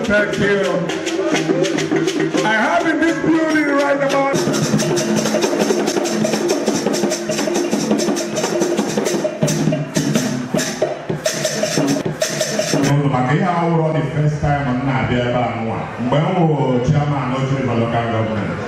Thank you. I have in this building right about. The first time I'm not there, but I'm one. When we chairman of the local government.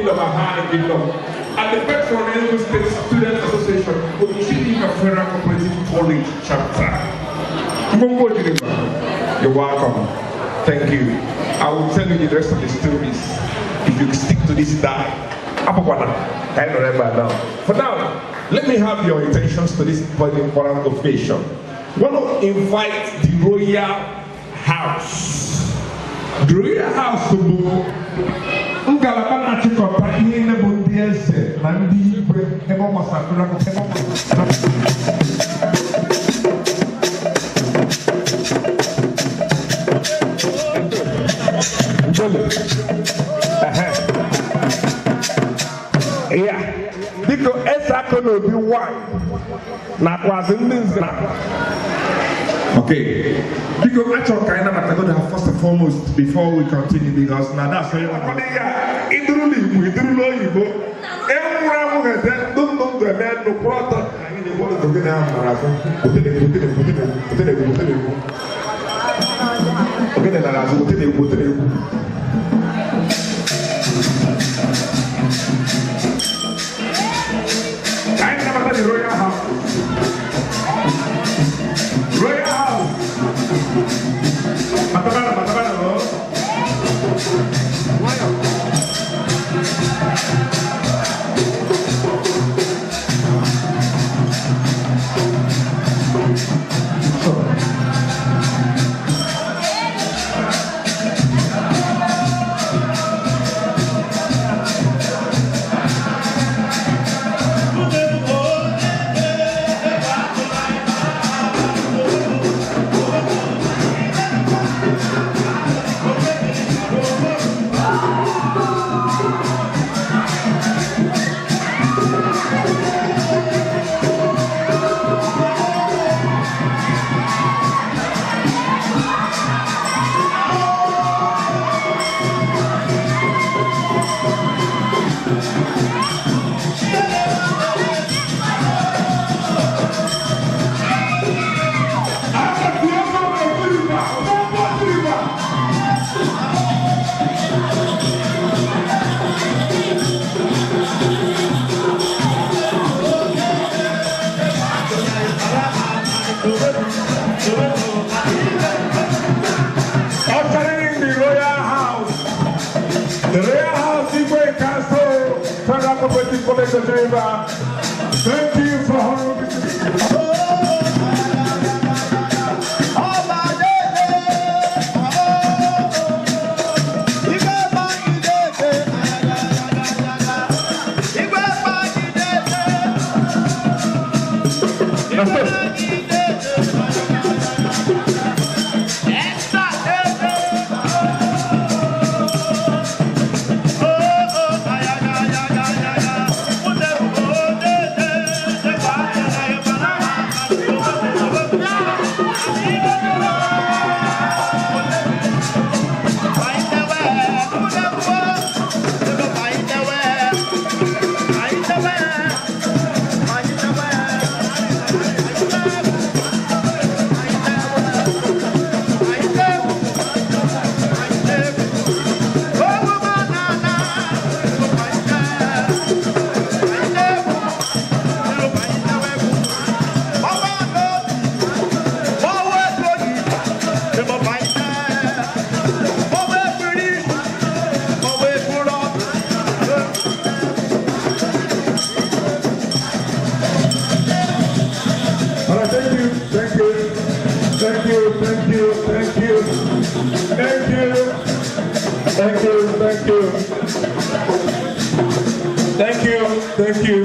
Kingdom, Ahana Kingdom. And the first one, Enugu State Students Association, Ojiriver Federal Cooperative College Chapter. You're welcome. Thank you. I will tell you the rest of the stories if you stick to this die. I don't remember now. For now, let me have your intentions to this very important occasion. I want to invite the Royal House. The Royal House to go. Ngalaba chikota ihe na bụ ndị eze na ndị igwe ebe ọ masakura yeah, because esa kono be one na kwazi ndị nze. Okay, because actually kind of I go to first and foremost before we continue because now that's why I'm going to indulge we do know you go everyone has that don't the man no product I mean they want to get down okay then I never the Royal House. Royal House. Matabana, bro. Co-operative College Ojiriver. Thank you for honoring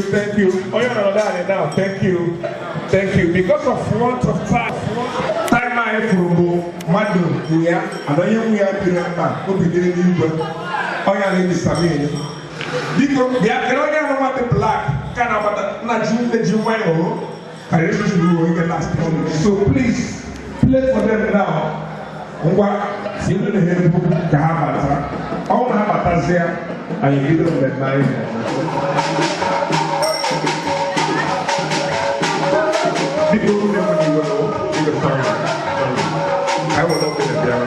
Thank you. Oh, you're not done now. Thank you. Because of want of time I from Madu, we are, and I am we are Pirata, who be doing you. Oh, yeah, in this family. Because they are going to the black, kind of not June the Jumayo. I really should do in the last one. So please, play for them now. What? You don't have to have all have there, and you give them that night. People who never knew you were sorry. I will not be the piano.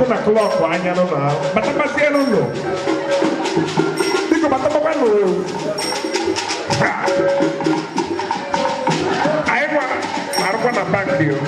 na clock anya no na. Bata basia no no. Diko bata baba no. Aiwa, marco na bank dio.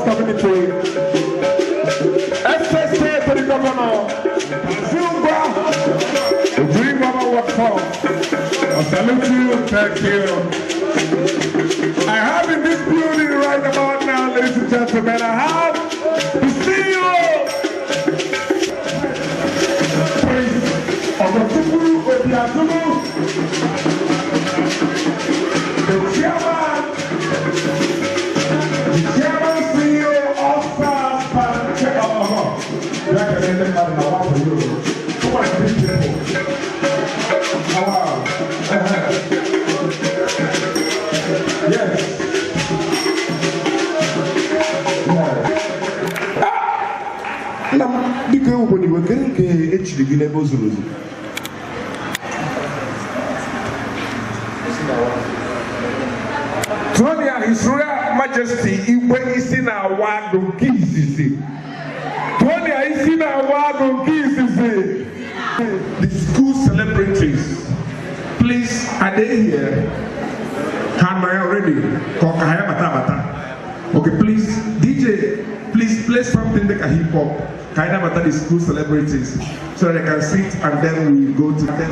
Community, SSA to the governor, Zumba, Ojiriver workforce. I salute you, thank you. I have in this building right about now, ladies and gentlemen, I have the CEO of the Tubu Obiazumu, the chairman CEO of when you were getting His Royal Majesty Igwe Isina Award Kizisi. Tonya Isina Award Kizisi. The school celebrities, please, are they here? Hammer ready? Kokahaya Bata. Okay, please, DJ, please play something like a hip hop. Kind of the school celebrities, so they can sit and then we go to them.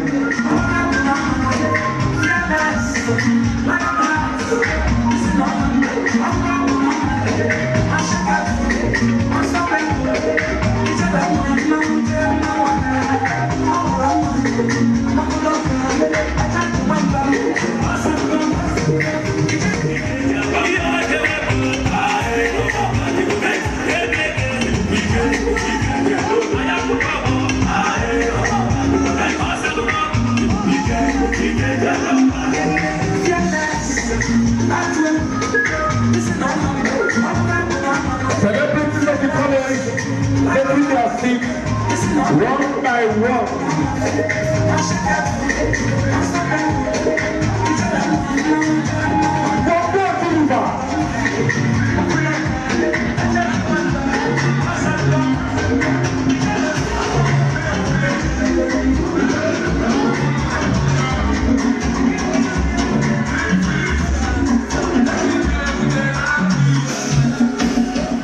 Celebrities of the college, taking their seats one by one.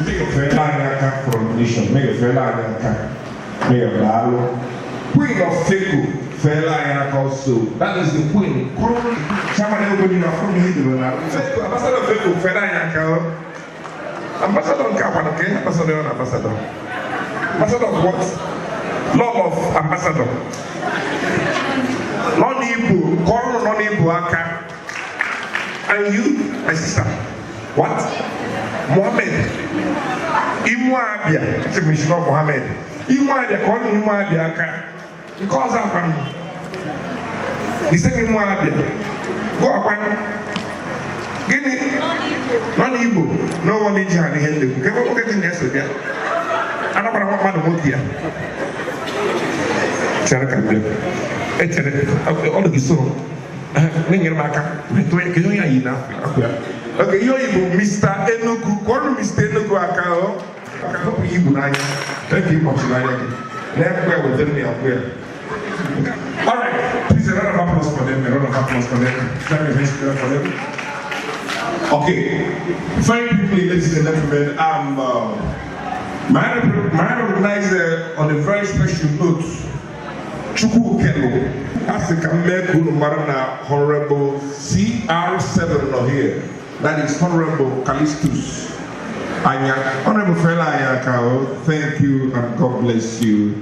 Make a friend like that from nation. Make a friend like that. Make a value. Queen of Seku, Fela also. That is the queen. Chairman, everybody know from here. Ambassador Seku, Fela Ambassador Kapan, okay? Ambassador. Ambassador of what? Lord of Ambassador. Non-Igbo, Koro non-Igbo Aka. And you, my sister, what? Mohammed. Imwabia. It's a mission of Mohammed. Imwabia, call him Imwabia Aka. He calls out from me. He said Imwabia. Go up. Give me non-Igbo. No one in Jihadi Hindu. Give me what in yesterday. I don't want to work here. All of you so. Okay, you're Mr. Enugu. Call Mr. Enugu Akao. Thank you much. Never with them here. All right, please a round of applause for them. A round of applause for them. For them. Okay, very quickly, ladies and gentlemen, my organizer on a very special note. Chukwu Kelo, Africa Mekunu Marana, Honorable CR7 no here. That is Honorable Callistus Anya. Honorable Fela Anyakao, thank you and God bless you.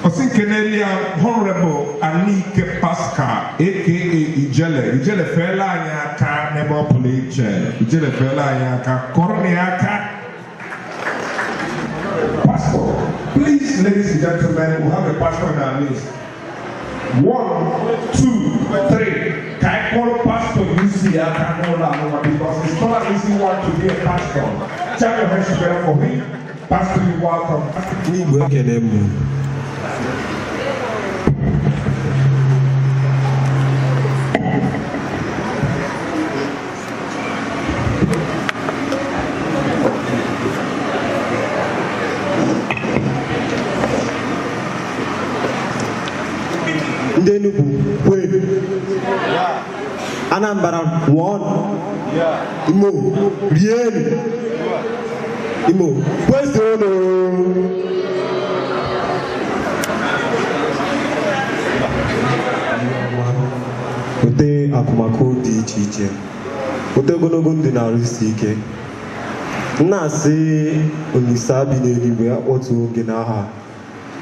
Osin Kenelia, Honorable Anike Pascal, aka Ijele Fela Anyaka, Nebo Police, Ijele Fela Anyaka, Korniaka. Pastor. Please, ladies and gentlemen, we have a pastor on our list. 1, 2, 3. Can I call Pastor UC? I can't know that because it's not an easy one to be a pastor. Check your hands together for me. Pastor, you're welcome. Ndenubu, wait. Anambra, 1. Imo, really. Imo, where's the Ote akumako di iche. Ote gonogo ndi na arụsi ike. Na-asị Olisa bi n'eluigwe akpọtụ oge n'aha.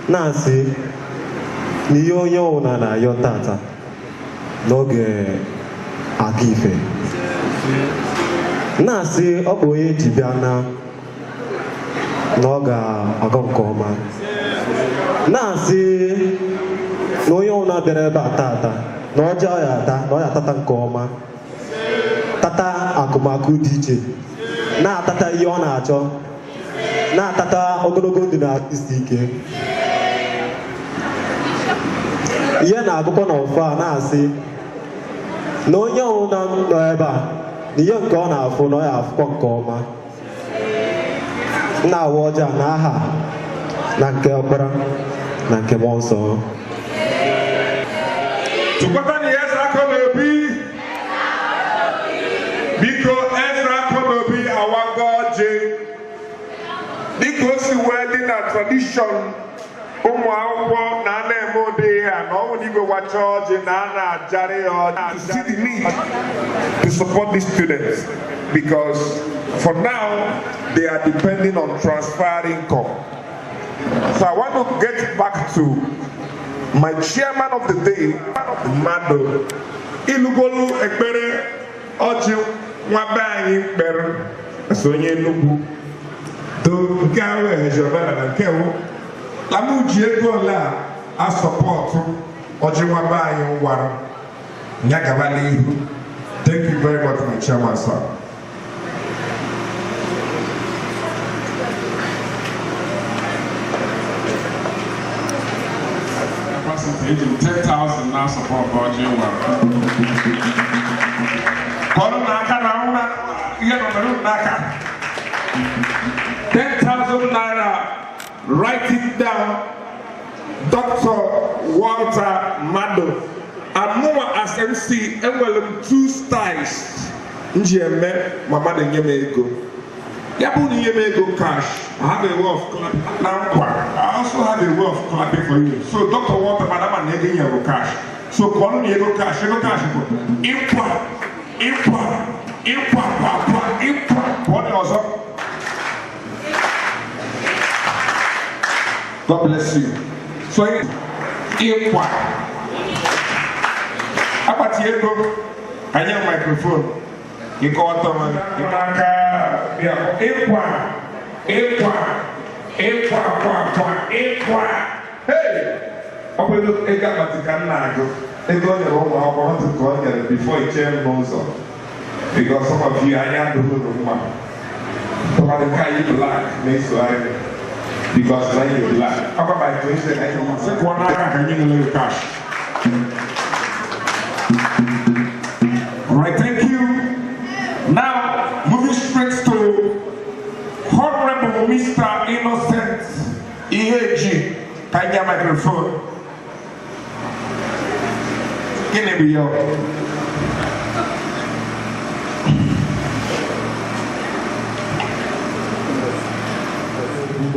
Na-asị n'ihe onye ọwụna na-ayọ tata n'oge aga ife. Na-asị ọ bụ onye ji bịa na ọ ga-aga nke ọma. Na-asị na onye ọwụna bịara ebe a tata na ọjọọ ya ata na ọ ya atata nke ọma. Tata akụmakụ dị iche. Na-atata ihe ọ na-achọ. Na-atata ogologo ndụ na-arụsi ike. Ihe na-agụkọ n'ọfọ a na-asị na onye ọwụna nọ ebe a na ihe nke ọ na-afụ na ọ ya afụkọ nke ọma. Na-awa ọja n'aha na nke ọkpara na nke mmụọ nsọ. Tụkwata na Ezra Konobi biko Ezra Konobi awago ọjị dịka o si wee dị na tradition ụmụ akwụkwọ na na-eme ụdị ya na ọnwụ n'igwe wacha ọjị na a na-ajarị ya ọjị. See the need to support these students because for now they are depending on transfer income. So I want to get back to my chairman of the day, Mado Ilugolu Ekpere Ọjị Nwabanyi Ekpere Sonye Enugu to gawe ejobela na nkewu lamu ji ego la a support Ọjị Nwabanyi Nwara nyagaba n'ihu. Thank you very much, my chairman, sir. Agent 10,000 now support Ọjị Nwara. Kọrọ n'aka na ụra ihe nọmerụ n'aka. 10,000 naira. Write it down. Dr. Walter Mado. Amụwa as MC enwere m 2 styles. Nji eme mama na nye m ego. Yabuni go cash. I have a way of clapping. Now, I also have a way of clapping for you. So, Dr. Walter, Madam, and Negin, you have cash. So, call me, you go cash. What else? God bless you. So, about Diego, I have a microphone. You go out of Hey! I will look at Gamaticanago. They go the wrong one to go there before it changes. Because some of you, I am the woman. Some of the kind you black makes like because when you black. How about my question? I think one I can give a little cash. Alright, thank you. Now, moving straight to Honorable Mr. Innocent EAG. Can you get microphone? Give me your.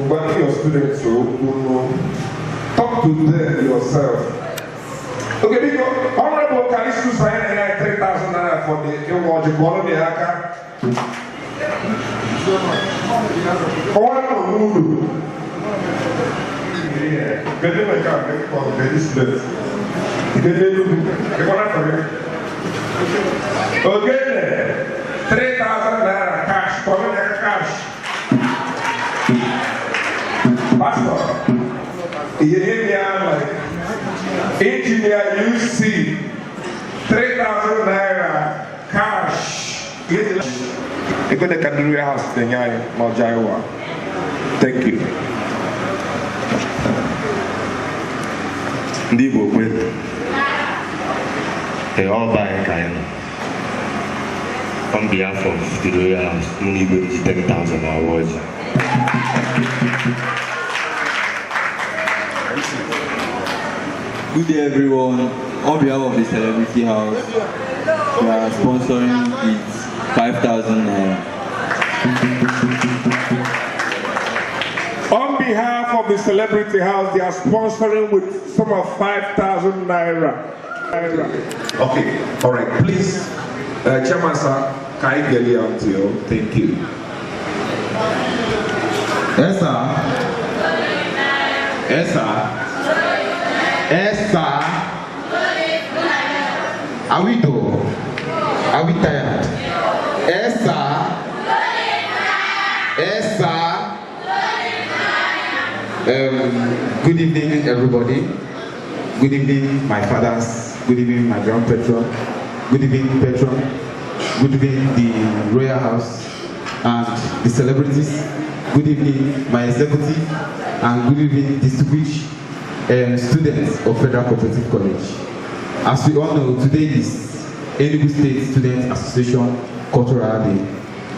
When your students talk to them yourself. Okay, because Honorable can you sign 3,000 naira for the award you call the Aka? Honorable okay, 3,000 naira cash, cash. Pastor, you hear me? I'm like, engineer, you see 3,000 naira cash. You go to the Kaduri house, then Maljaiwa. Thank you. Ndibo with the all by kind. On behalf of the Royal House, we need 10,000 awards. Good day everyone. On behalf of the Celebrity House, we are sponsoring it 5,000 naira. On behalf of the Celebrity House, they are sponsoring with some of 5,000 naira. Okay, all right, please, Chairman sir, can I get you out to you? Thank you. Yes, sir. Yes, sir. Yes, sir. Are we though? Are we tired? Yes, sir. Yes, sir. Good evening, everybody. Good evening, my fathers. Good evening, my grandpatron. Good evening, patron. Good evening, the Royal House and the celebrities. Good evening, my executive, and good evening, distinguished students of Federal Co-operative College. As we all know, today is Enugu State Student Association Cultural Day.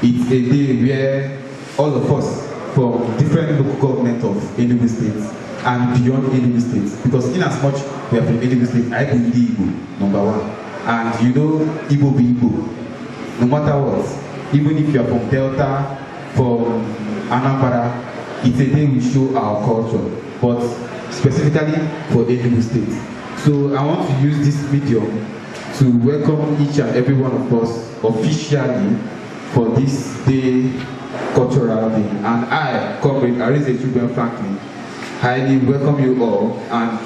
It's a day where all of us from different local government of Enugu State and beyond Enugu State, because in as much we are from Enugu State, I believe Igbo, number one. And you know, Igbo be Igbo. No matter what, even if you are from Delta, from Anambra, it's a day we show our culture, but specifically for Enugu State. So I want to use this medium to welcome each and every one of us officially for this day cultural day. And I, Comrade Arise Children Franklin, highly welcome you all and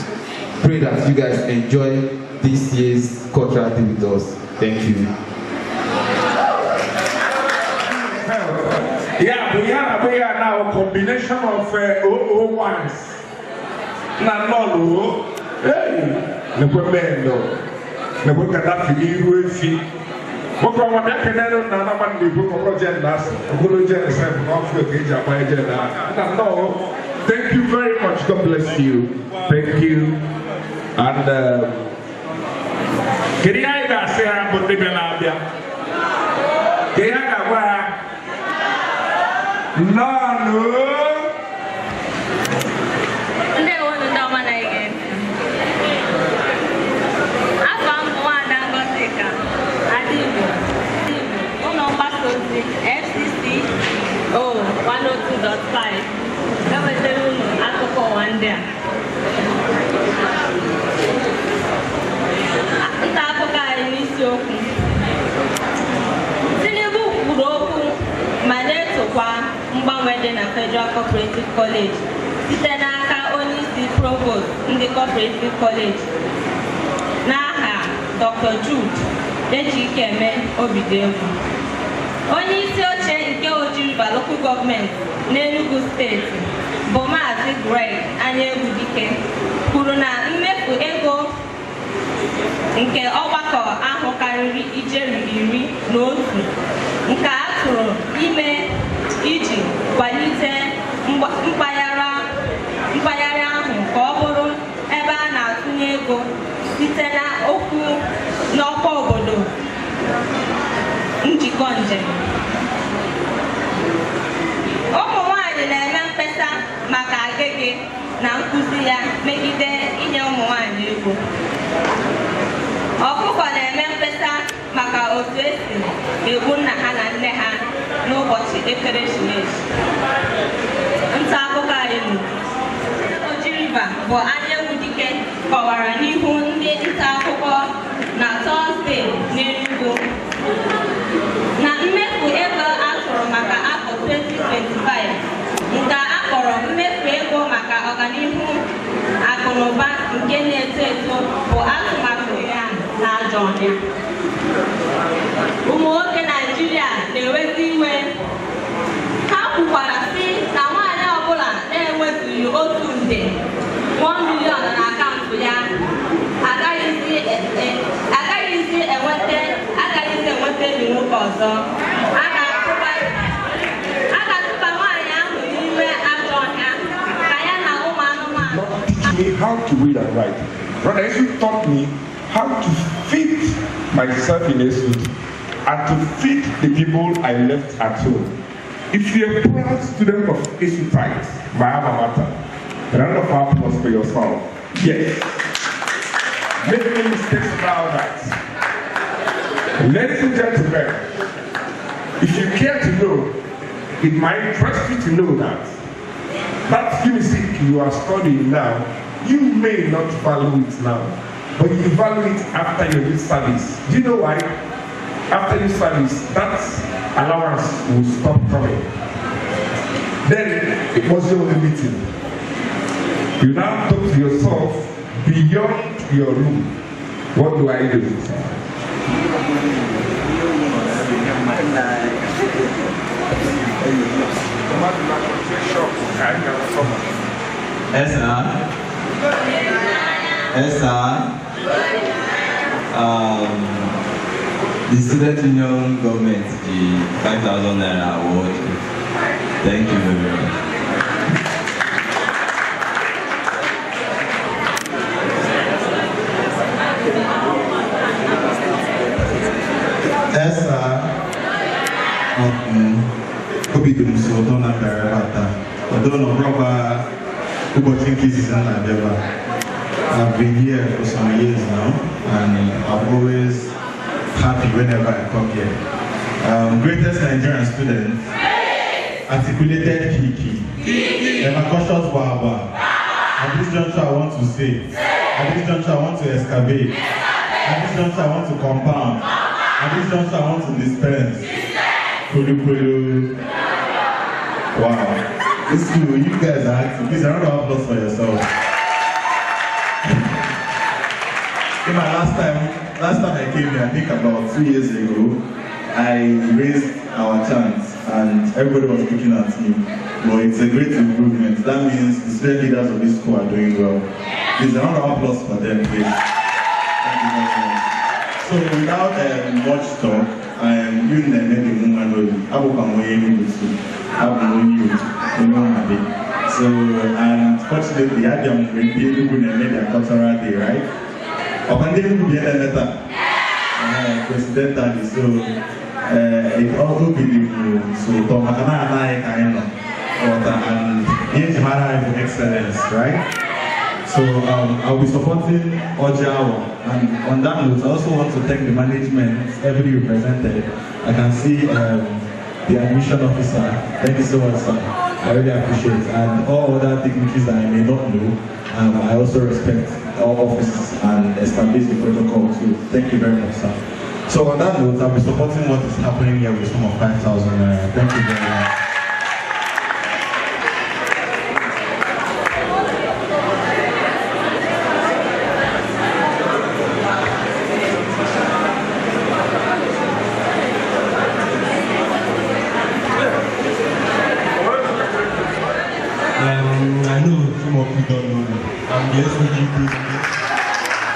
pray that you guys enjoy this year's cultural day with us. Thank you. Yeah, we are now a combination of ones. Nanolo, hey, Nebemendo, Nebukadafi, Rufi. Bokoma Makanero, Nanaman, the book of Roger Nass, Gulujan, No, thank you very much. God bless you. Thank you. And Kiriaga say I'm put the Belabia. Kiriaga, no. FCC. Oh, na-enyochakwa mgbanwe dị na Federal Co-operative College site n'aka onye isi provost ndị Co-operative College n'aha Dr. Jude Ejikeme Obidegwu. Onye isi oche nke Ojiriver Local Government n'Enugu Steeti bụ Maazị Greg Anyaegwudike kwuru na mmefu ego nke ọgbakọ ahụ karịrị ijeri 11 nke a tụrụ ime iji kwalite mpaghara ahụ ka ọ bụrụ ebe a na-atụnye ego site na n'ọkwa obodo njikọ njem. Ụmụ nwanyị na-eme mkpesa maka agege na nkụzi ya megide inye ụmụ nwanyị ego. Ọkụkọ na-eme mkpesa maka otu esi egbu nna ha na nne ha n'ụbọchị ekeresimesi. Nta akụkọ anyị Ojiriver bụ Anyaegwudike kọwara n'ihu ndị nta akụkọ na Tọzdee n'Enugu na mmefu ego atụrụ maka afọ 2025 nke a kpọrọ mmefu ego maka ọganihu akụnụba nke na-eto eto bụ atụmatụ ya na-ajọ ọhịa. Ụmụ nwoke Naịjirịa na-ewezi iwe. Ha kwukwara sị na nwaanyị ọbụla na-enwezughị otu nde 1 million na akaụntụ ya agaghịzi enweta enyi nwoke ọzọ. A ga-atụba nwaanyị ahụ n'ime ajọ ọhịa ka ya na ụmụ anụmanụ. Not teach me how to read and write. Rather, you taught me how to feed myself in a suit and to feed the people I left at home. If you're a proud student of Esutite, my alma mater, round of applause for yourself. Yes. Make no mistakes about that. Ladies and gentlemen, if you care to know, it might interest you to know that music you are studying now, you may not value it now, but you value it after your youth service. Do you know why? After your service, that allowance will stop coming. Then it was your only meeting. You now talk to yourself beyond your room. What do I do? The student union government, the 5,000 naira award. Thank you very much. Obidum so don't have Barata. I don't know proper Ubotin cases and Abeba. I've been here for some years now and I'm always happy whenever I come here. Greatest Nigerian student, articulated Kiki, Emma cautious Baba. At this juncture I want to say, at this juncture I want to excavate, at this juncture I want to compound, at this juncture I want to dispense. Wow, this is cool. You guys are acting. Please, a round of applause for yourself. In my last time I came here, I think about 2 years ago, I raised our chants and everybody was looking at me. But it's a great improvement. That means the student leaders of this school are doing well. Please, a round of applause for them, please. Thank you very much. So without much talk, you know the woman so unfortunately I am going to their cultural day, right? Presidentially, so it also be so and excellence, right? So I'll be supporting Ojiriver, and on that note, I also want to thank the management, everybody represented. I can see the admission officer. Thank you so much, sir. I really appreciate it. And all other dignitaries that I may not know, I also respect all offices and establish the protocol too. Thank you very much, sir. So on that note, I'll be supporting what is happening here with some of 5,000. Thank you very much.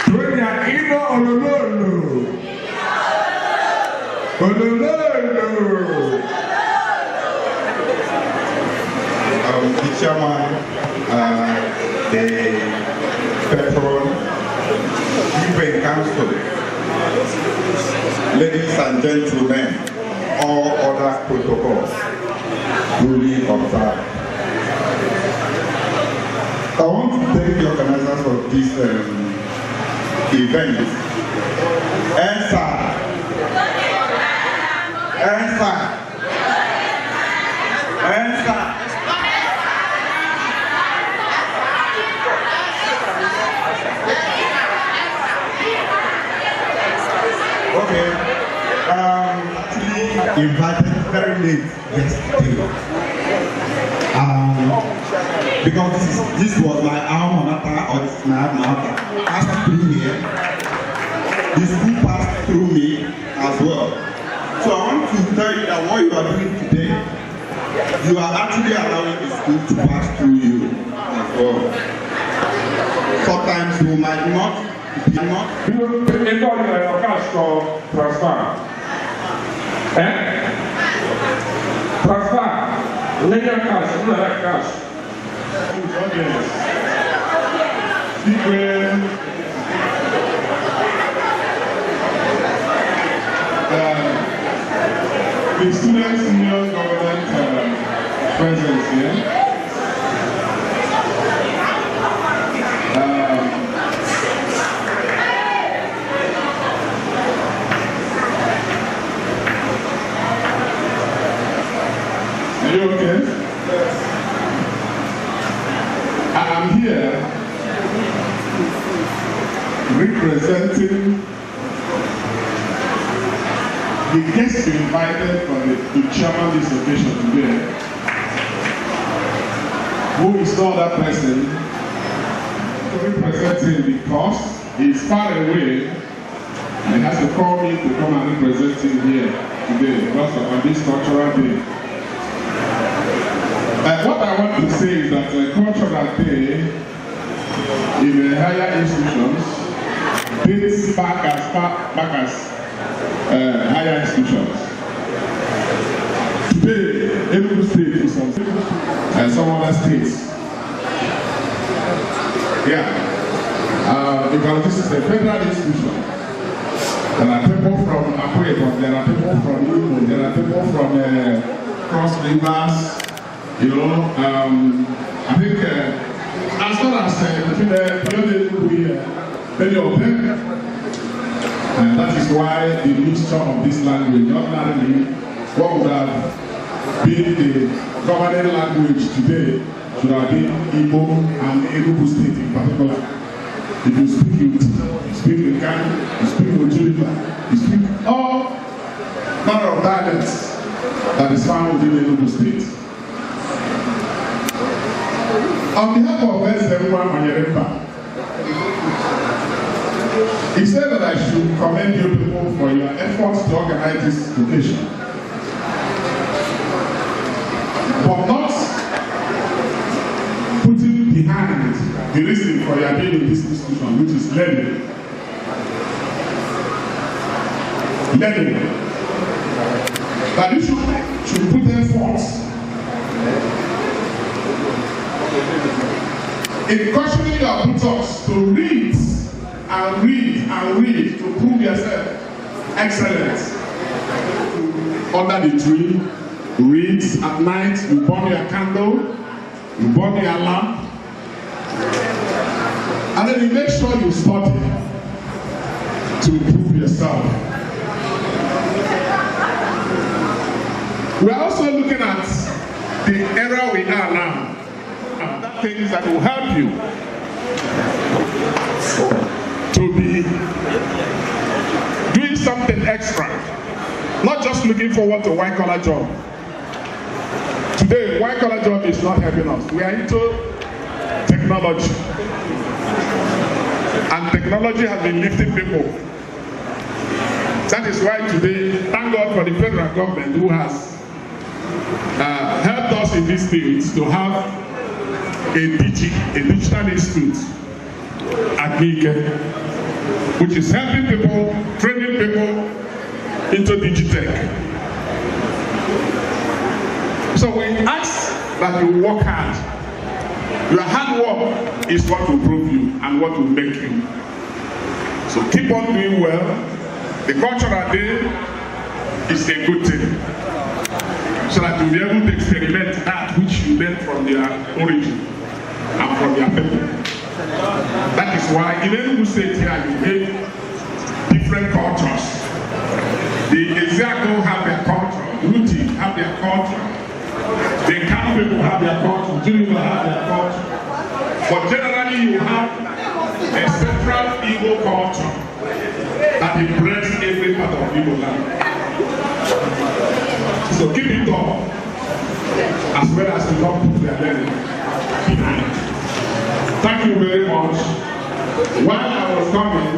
Tonya ino olololo. Olololo. The chairman, the patron, Ukraine Council, ladies and gentlemen, all other protocols duly observed. I want to thank the organizers of this event. ENSA. Okay. Actually invited very late yesterday. Because this was my alma mater, or it's my alma mater. Passed through here. The school passed through me as well. So I want to tell you that what you are doing today, you are actually allowing the school to pass through you as well. Sometimes you might not. Transfer. Transfer. Linear cash, not cash. The student senior government presence here. Are you okay? I'm here representing the guests invited for the chairman this occasion today, who is not that person representing because he is far away and he has to call me to come and represent him here today because of this cultural day. What I want to say is that cultural day in the higher institutions dates back as higher institutions. Today, Enugu State is on some other states. Yeah. Because this is a federal institution. There are people from Akure, there are people from Imo, there are people from Cross Rivers. You know, I think as far as between the many of them, and that is why the mixture of this language, ordinarily, what would have been the governing language today should have been Igbo and Enugu State in particular. If you speak it, you speak in Kano, you speak in Ojiriver, you speak all manner of dialects that is found within Enugu State. On behalf of everyone on your he said that I should commend you people for your efforts to organize this occasion. But not putting behind the reason for your being in this institution, which is learning. Learning. That you should put efforts in cautioning your tutors to read and read and read to prove yourself excellent. Under the tree, read at night, you burn your candle, you burn your lamp, and then you make sure you study to improve yourself. We are also looking at the era we are now. Things that will help you to be doing something extra, not just looking forward to white-collar job. Today, white-collar job is not helping us. We are into technology, and technology has been lifting people. That is why today, thank God for the federal government who has helped us in these fields to have a digital institute Agike, which is helping people, training people into Digitech. So we ask that you work hard. Your hard work is what will prove you and what will make you. So keep on doing well. The cultural day is a good thing, so that you'll be able to experiment that which you learned from their origin and from their people. That is why in Enugu State here you have different cultures. The Ezeago have their culture, Ruti have their culture, the Kano people have their culture, Ojiriver have their culture. But generally you have a central Igbo culture that embraces every part of Igbo land. So keep it up, as well as you don't put their learning behind. Thank you very much. While I was coming,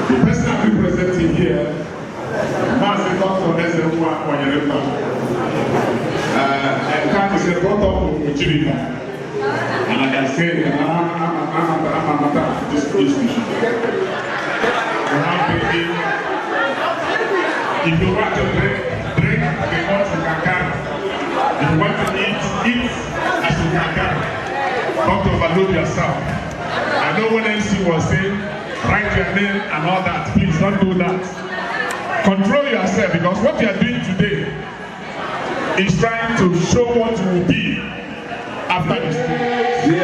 the person I've been presenting here, Master Dr. Ojiriver, and kind of said, brought up Ojiriver. And like I said, I'm this institution. If you want to drink the water you can carry. If you want to eat as you can carry. Don't overload yourself. I know when MC was saying, write your name and all that. Please don't do that. Control yourself, because what you are doing today is trying to show what you will be after this day.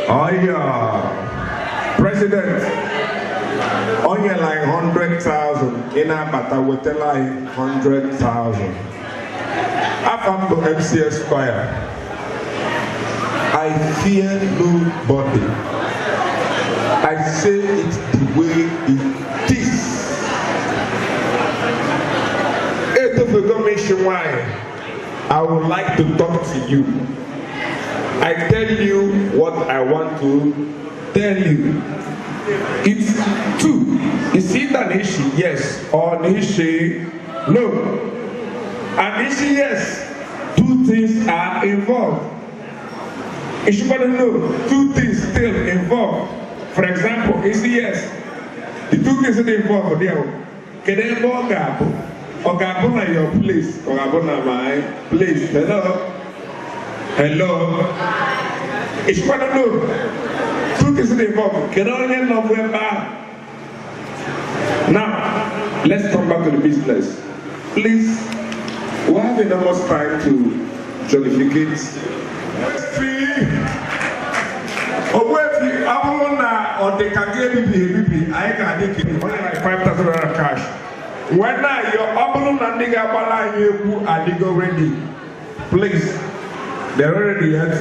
Oh yeah, President, only like 100,000 in our bata will tell like 100,000. After the MCS fire, I fear nobody. I say it the way it is. I would like to talk to you. I tell you what I want to tell you. It's two. Is it an issue? Yes. Or an issue? No. An issue? Yes. Two things are involved. You should know two things still involved. For example, is yes. The two things that involved there. Can I go or Gabon at your place, or Gabon at my place? Hello? Hello? It's quite a no. Two things involved. Can I get November? Now, let's come back to the business. Please, we have enough time to jollificate. Or they can get me, I can get only like 5,000 cash. When your oblong and nigga bala you are diggo ready. Please, they're already yet.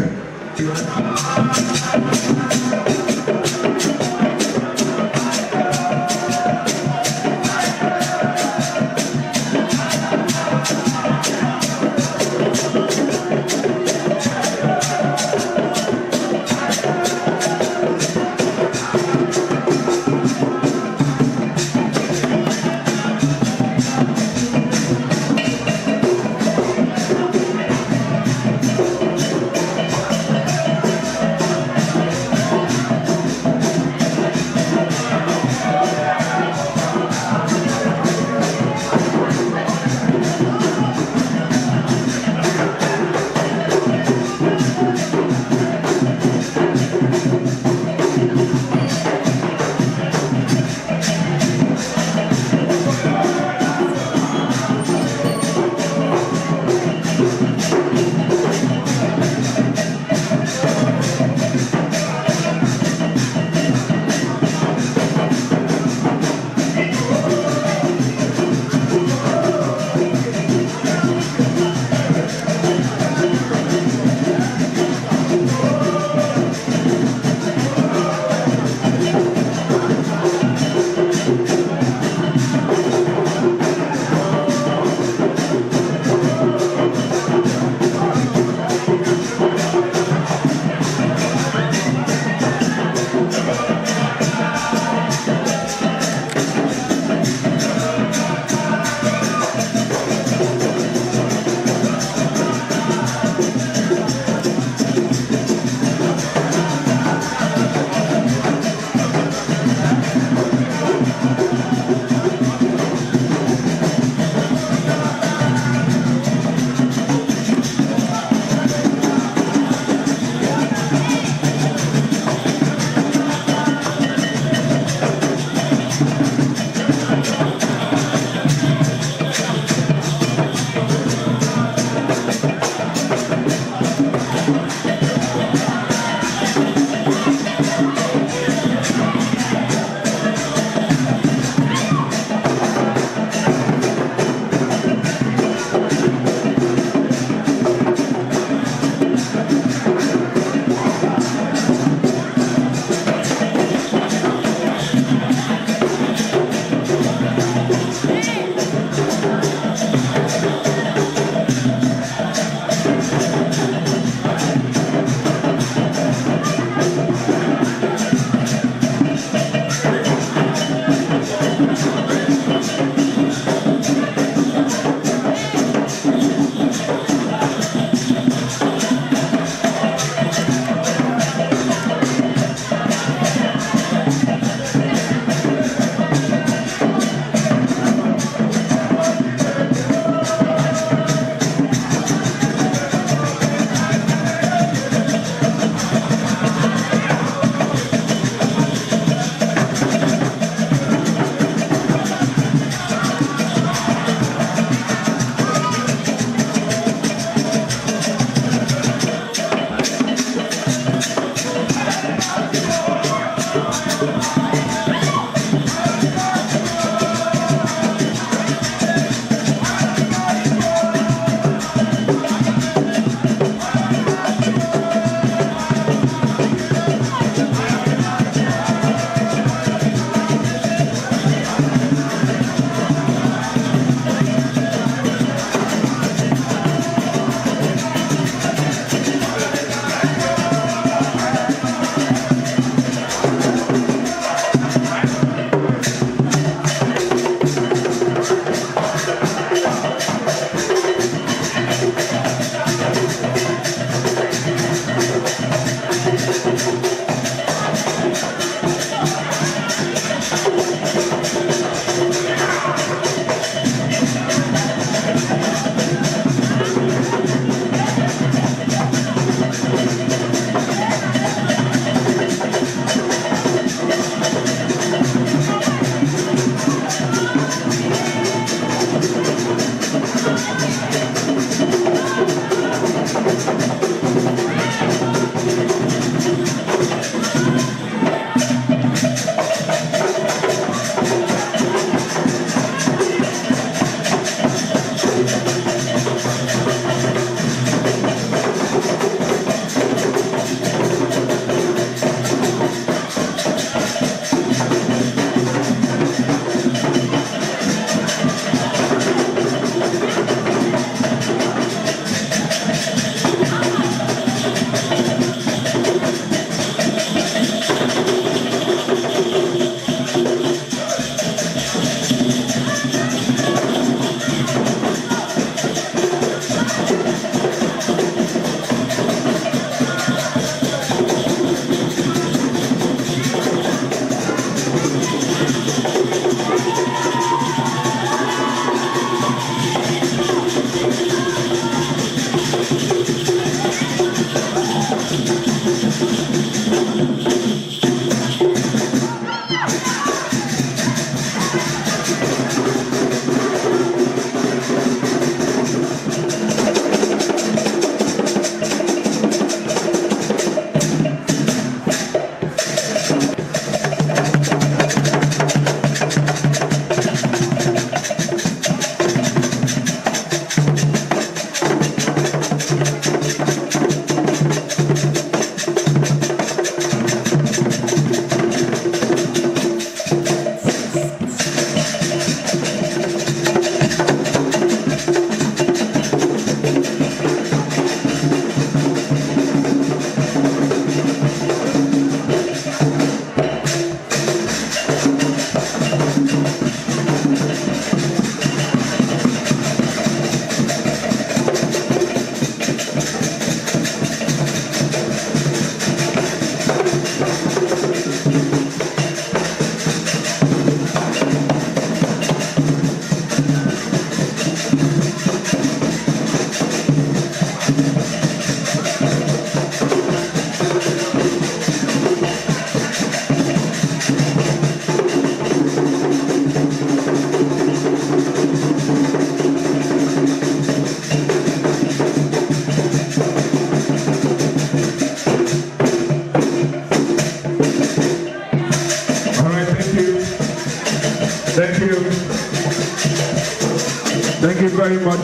very much.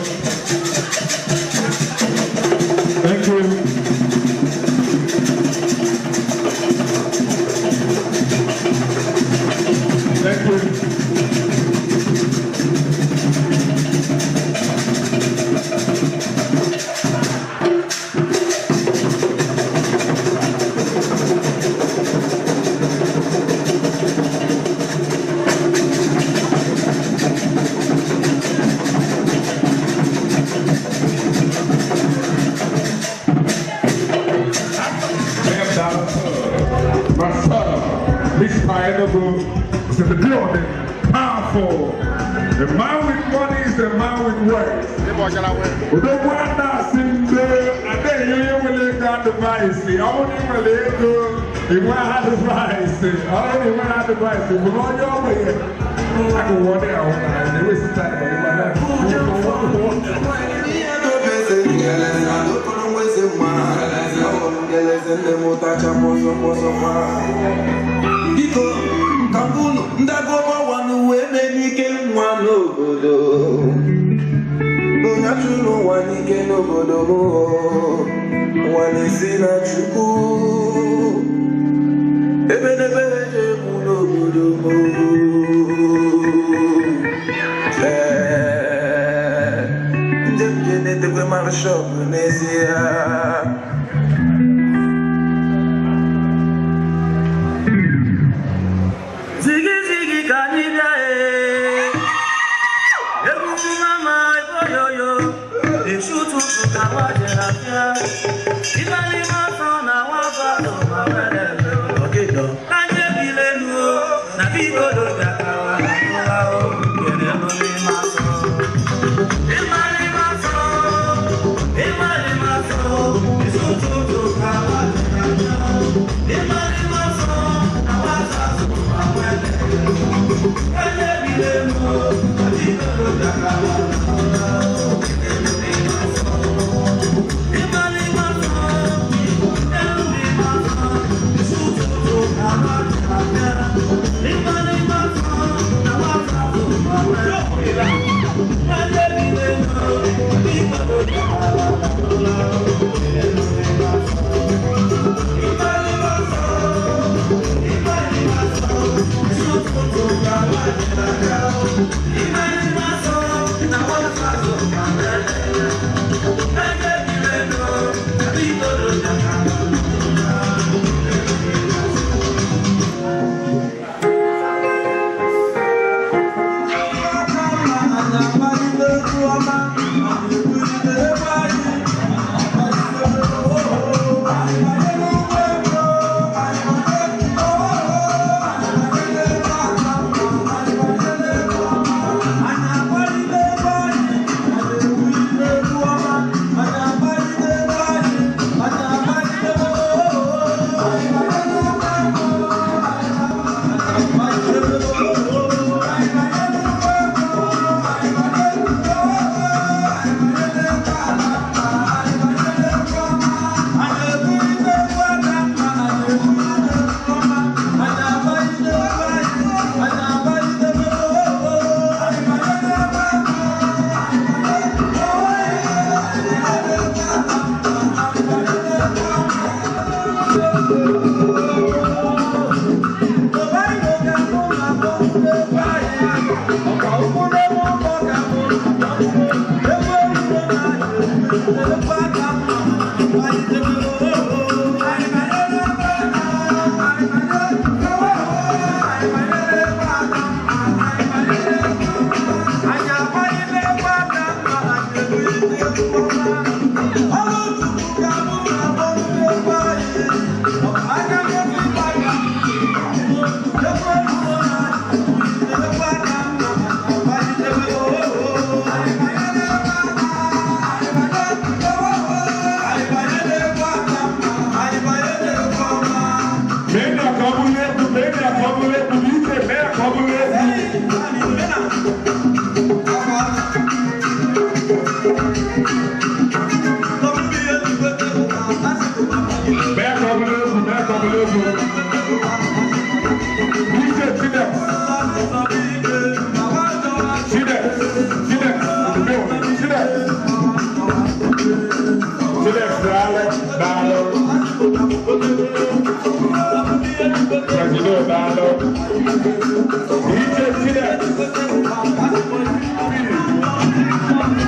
Thank you. Thank you. To the building, powerful. The man with money is the man with words. The one that's in there, and then you will got the vice. I only will go. If I had the vice, I only will have the vice. If we're on your way, I can walk out and there is time. Kabulu ndagoma wanu wemenike nwa n'obodo onyatunu wanike n'obodo mo wanisi na chukwu ebenebe ejemu n'obodo mo njem jenetekwe marshop n'ezie.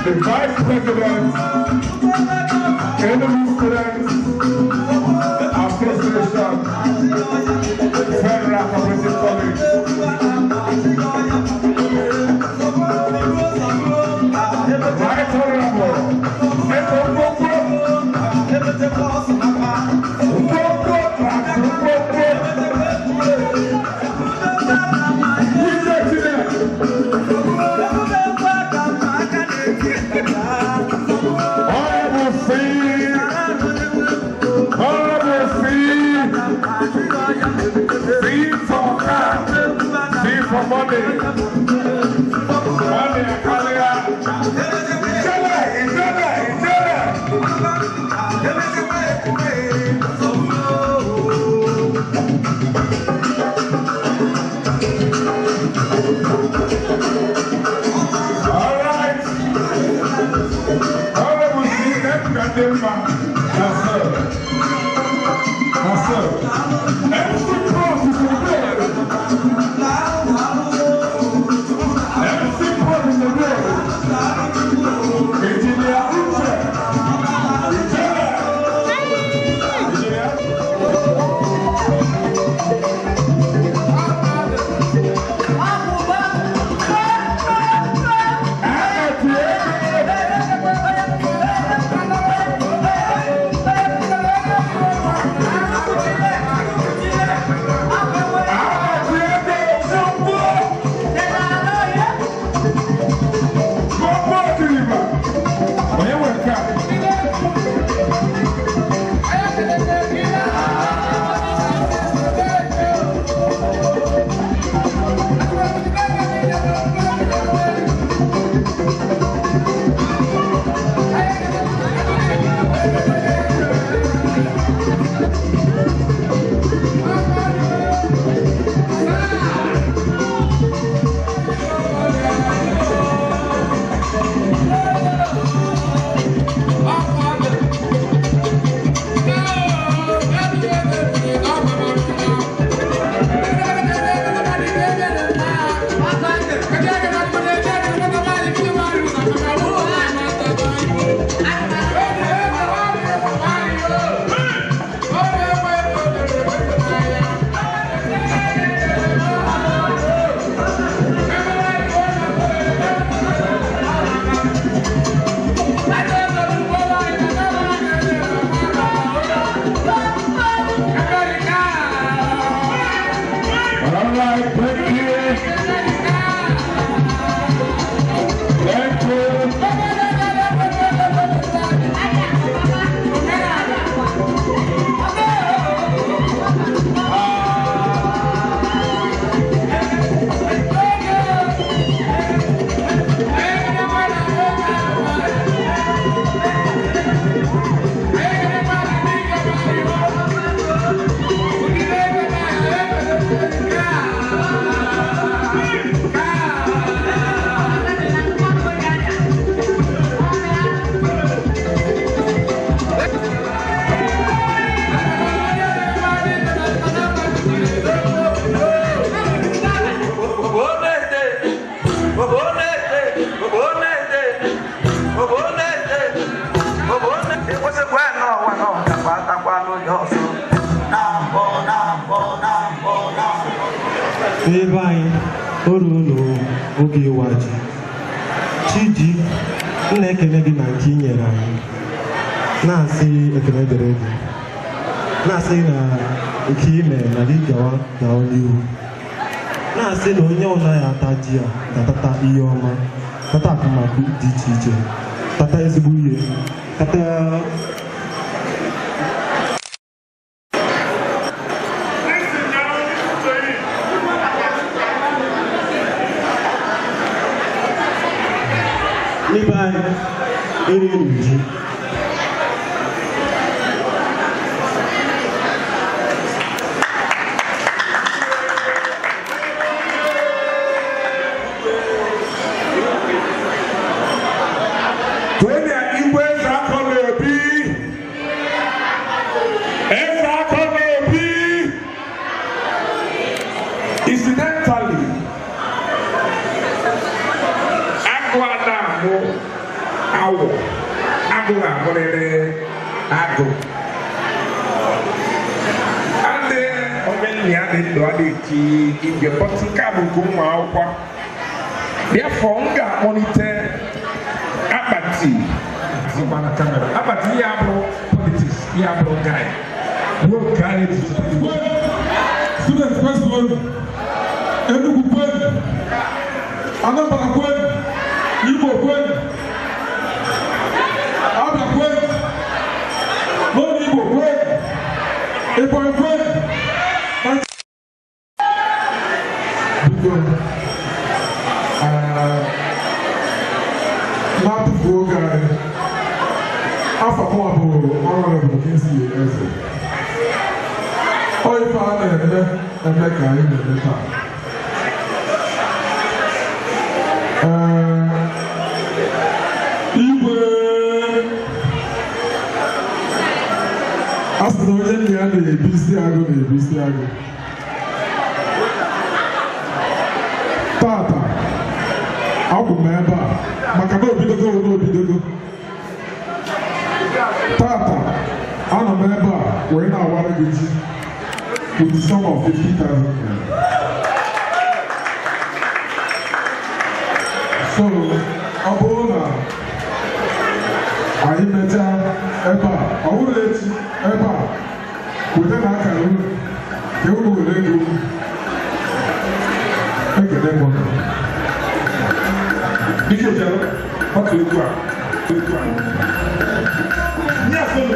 the Vice President, Enemy Students Association, Federal Co-operative College. Right Honorable, money, all right. All right, we'll see that. That's sir. Every cross is in the building. Every cross is in the building. Engineer Uche. Ebe anyị oru ụlọ oge ịwaji Chiji, m na-ekele gị na nke i nyere anyị, na-asị ekele dịrị gị, na-asị na nke i mere na gị gawa n'ihu, na-asị na onye ọbụla ya ata ji a ga-atata ihe ọma, tata akụmakụ dị iche iche, tata ezigbo ihe, tata n'ebe anyị eri ji. awo agụ agụrịrị agụ adị omenni adị ndụ adị echi igwe pọtụ kabụ nke ụmụ akwụkwọ bịafọ m ga-akpọlite akpati na kamera akpati ihe abụrụ politiks ihe abụrụ guy nwoke a na-eji students first one Enugu kwen Anambra kwen Igbo kwen Abia kwen non-Igbo kwen Ebonyi kwen n'atụfu oge anyị afọ mụwa bụ ọrụ isi eze ọ ife a na-eme ka anyị na-eme taa igwe a sị na onye nna ya na-ebi isi agụ na-ebi isi agụ tata akwụ m ebe a maka na obidogo tata anọ m ebe a wee na-awara gị ji with the sum of 50,000 naira. So, ọ bụrụ na anyị mechaa ebe a, ọ bụrụ echi ebe a, weta na akara unu, ka unu were ego ekele m. Biko jalo, otu egwu a. Nye afọlụ.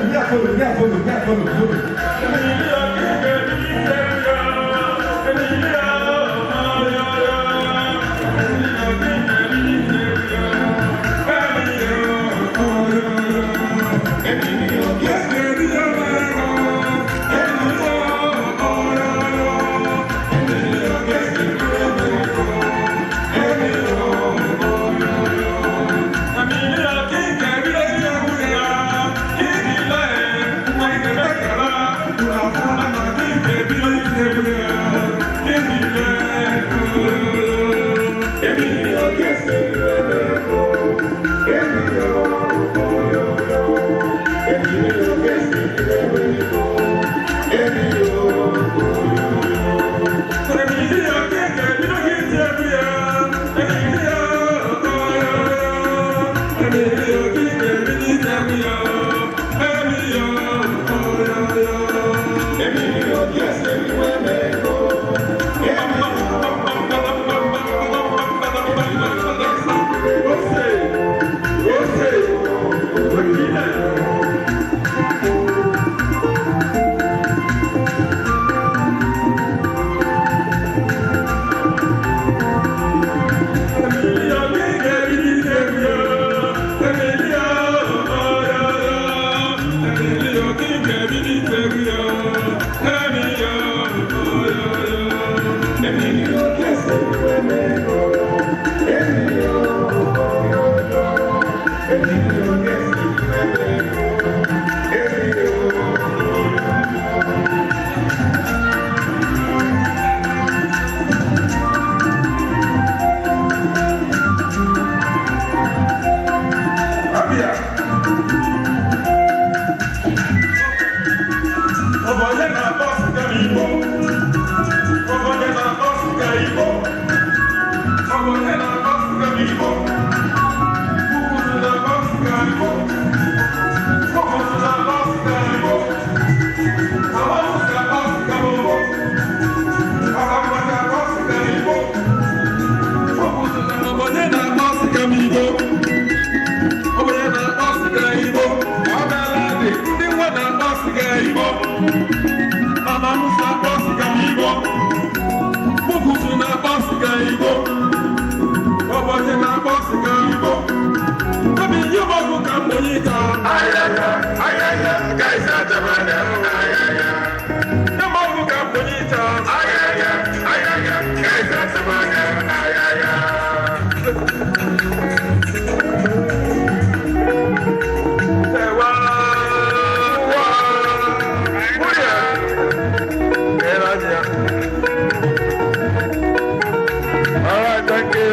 All right, thank you.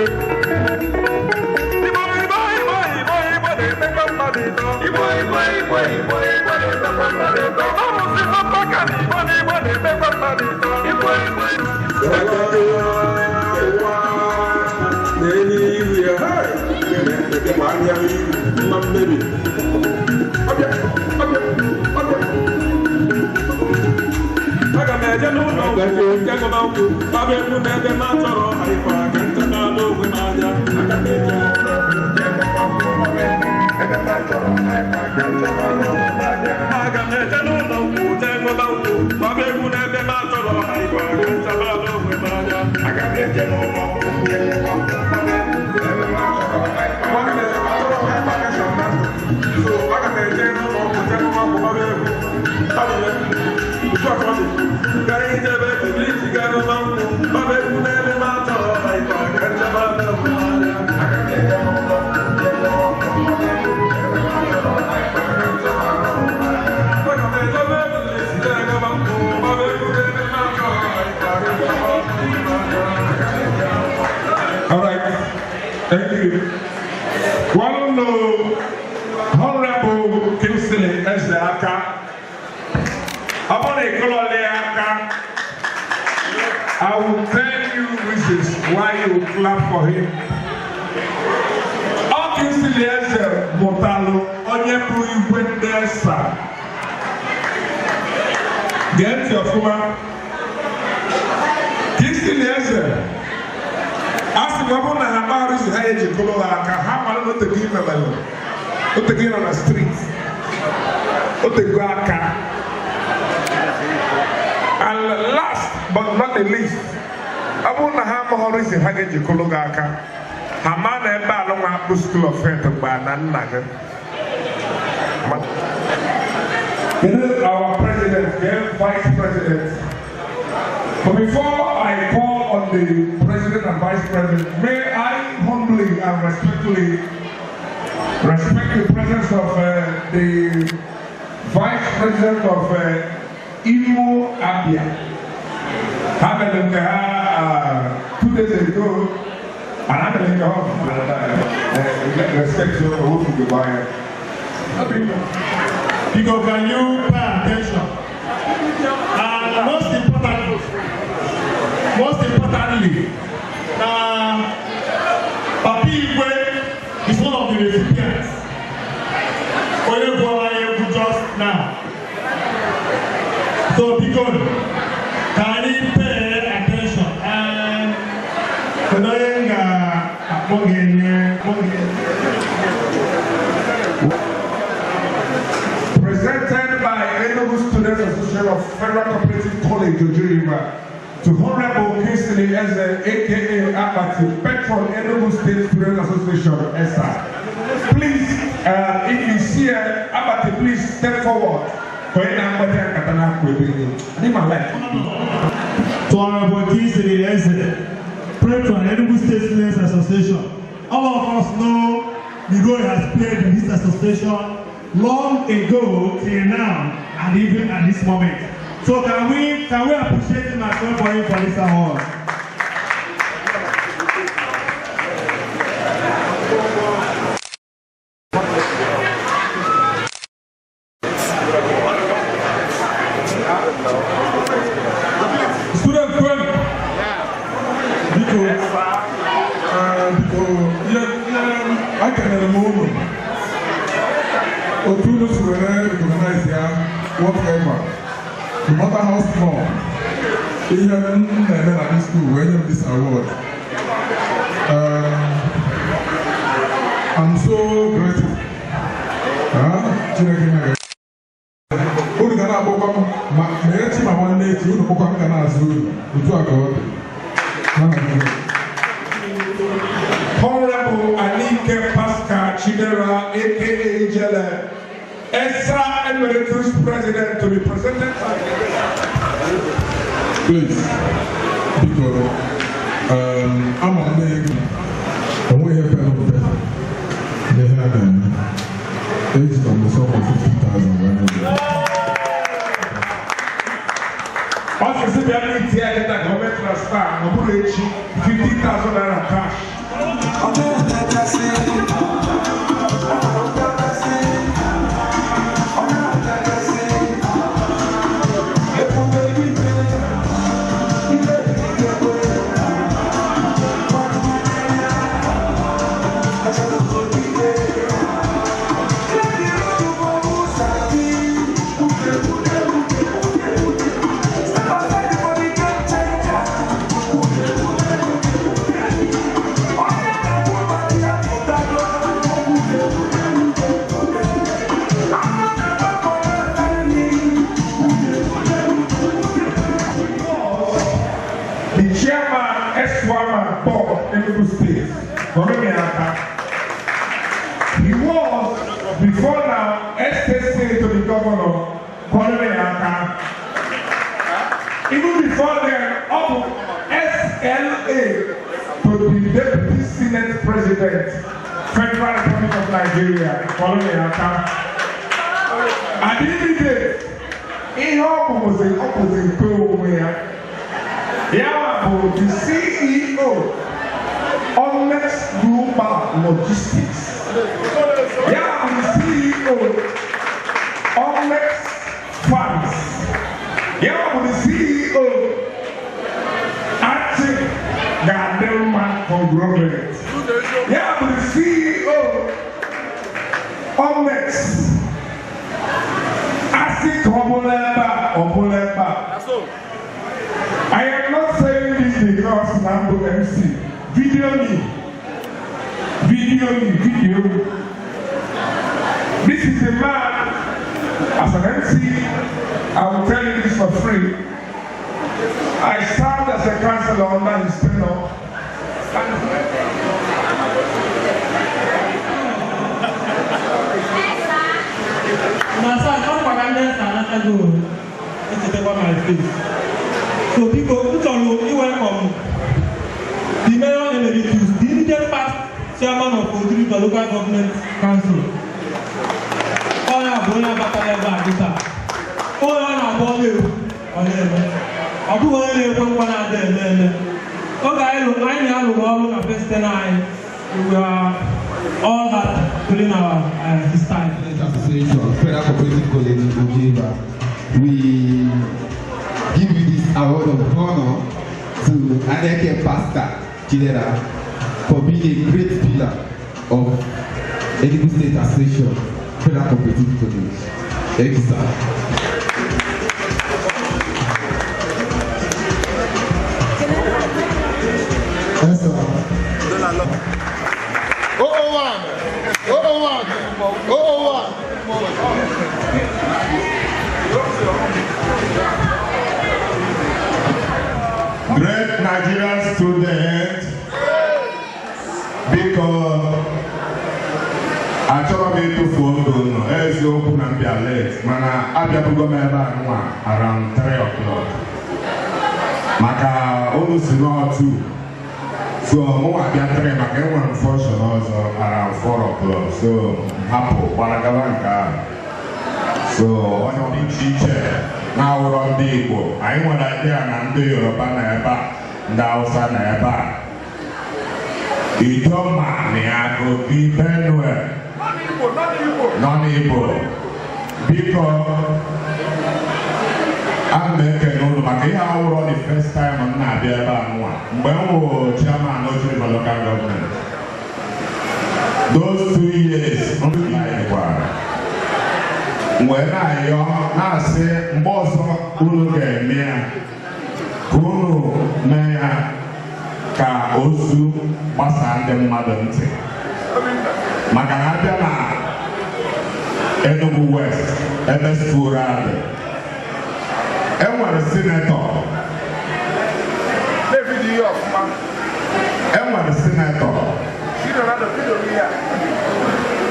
All right, thank you. One Honorable Kingston as the Aka. Upon a colony Aka, I will tell you reasons why you clap for him. All Kingston as a Motalo, Onyepu, you went there, sir. Get your former Kingston as a As the governor Hamaris Haji Kolaka, Hamar not the game of not the game on the street, not the Guaka. And last but not the least, I want to have Horis Haji Kologaka, Hamana Balong School of Faith of Bananaga. Our president, then vice president. But before I call on the president and vice president, may I humbly and respectfully respect the presence of the vice president of Imo Abia. Happened 2 days ago, and I'm going to home. Respect to the buyer. Because can you pay attention? And most importantly, Papi Igwe is one of the recipients. Oyebola just now. So because can you pay attention and presented by Enugu Students Association of Federal Co-operative College Ojiriver to Honorable Kingston as aka Abati, Patron Enugu State Students Association ESA. Please, if you see Abati, please step forward. To Honorable Kingston as Patron Enugu State Students Association. All of us know the role he has played in this association long ago till now and even at this moment. So can we appreciate him and clap for him for this award? Student friend, because I can remove or two those who recognize whatever. No matter how small, even at this school, when you have this award, I'm so grateful. Honorable Anike Pascal Chidera, aka Jelle, Extra Emeritus President, to be presented by please, because I'm on the and we have they had an age on the sum of 50,000. Also, if you have any tear that government transfer, I'm going to 50,000 cash. before now, SSA to the governor, Kwame Yaka. Even before then, up SLA to the Deputy Senate President, Federal Republic of Nigeria, Kwame Yaka. At the end of the day, he was the opposite co-owner. The CEO of Next Global Logistics. The CEO of Next Funds. The CEO Acting Garden Conglomerate. The CEO of Next Acting Conglomerate. I am not saying this because Nambo MC. Video me. This is a man, as an MC, I will tell you this for free. I served as a counselor under his tenure. So people, you welcome the mayor emeritus, the immediate past chairman of Ojiriver Local Government Council. Oya Boya Bakaleba Adita. Oya na Bole Oleme. Abu Ole Kwana Adele. Okay, I know all of best and we were all that during our his time. Association, Federal Co-operative College Ojiriver. We give you this award of honor to Aneke Pastor Chidera for being a great pillar of Enugu State Association, Federal Co-operative College. Thank you, sir. Yes, sir. Great Nigerian student, because achọrọ m ịtụfu ogo nọ eziokwu na mbịa late mana abịabugo m ebe a around 3 o'clock maka unu si n'otu so mụnwa bịa 3 maka enwere m function ọzọ around 4 o'clock so hapụ gbaragaba nke ahụ so onye dị iche iche na-awụrọ ndị Igbo anyị nwere idea na ndị Yoruba na ebe a ndị Hausa na ebe a Idoma na ya Kogi Benue nọ n'Igbo biko a na-ekene ụlọ maka ihe awụrọ the first time m na-abịa ebe a nwa mgbe m wụ chairman Ojiriver local government those 2 years anyị gwara mgbe na-ayọ na-asị mgbe ọzọ unu ga-eme ya ka unu mee ya ka ozu gbasaa ndị mmadụ ntị maka na abịa na Enugu West ebe skuulu adị enwere sinetọ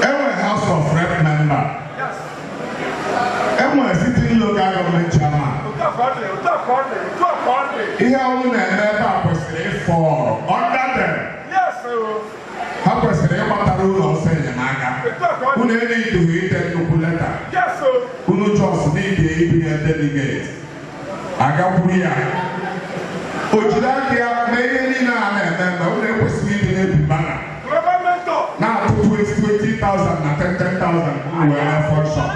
enwere House of Rep member enwere sitting local government chairman ihe ọnwụ na-eme ebe a kwesịrị ịfọ under them ha kwesịrị ịgbatara ụlọ ọsọ enyemaka unu enyeghị ite nnukwu leta unu jos n'ide ibinye delegate agakwuru ya o jiri aka ya mee ihe niile a na-eme mgbe unu ekwesịghị ịdị n'ebi bana na-atụ 20,000 na 10,000 unu wee function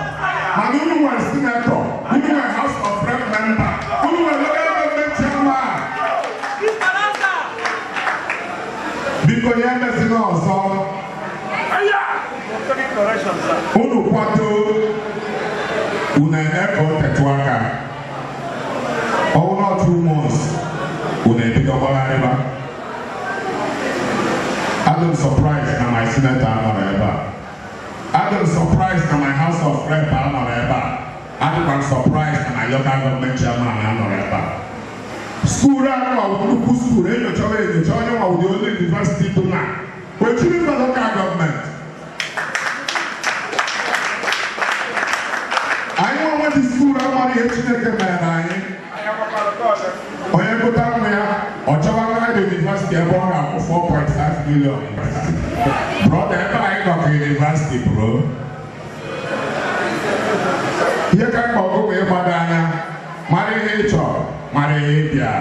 mana unu nwere sinetọ unu nwere House of Rep member unu nwere local government chairman biko ya emezina ọzọ unu kwado unu eme ka o tetụ aka ọwụ na 2 months unu ebido gbagharịba I'm surprised na my senator anọrọ ebe a I'm surprised na my House of Rep anọrọ ebe a I'm surprised na my local government chairman anọrọ ebe a school ahụ ọ bụ nnukwu school enyocha onye nwa ụdị onye university bụ na Ojiriver local government Chineke mere anyị onye gụta nwa ya ọ chọwara na university ebe ọ ga-akwụ 4.5 million brọda ebe anyị nọ ka university bro ihe ka mkpa ọgụ wee gbado anya mara ihe ị chọrọ mara ihe ị bịa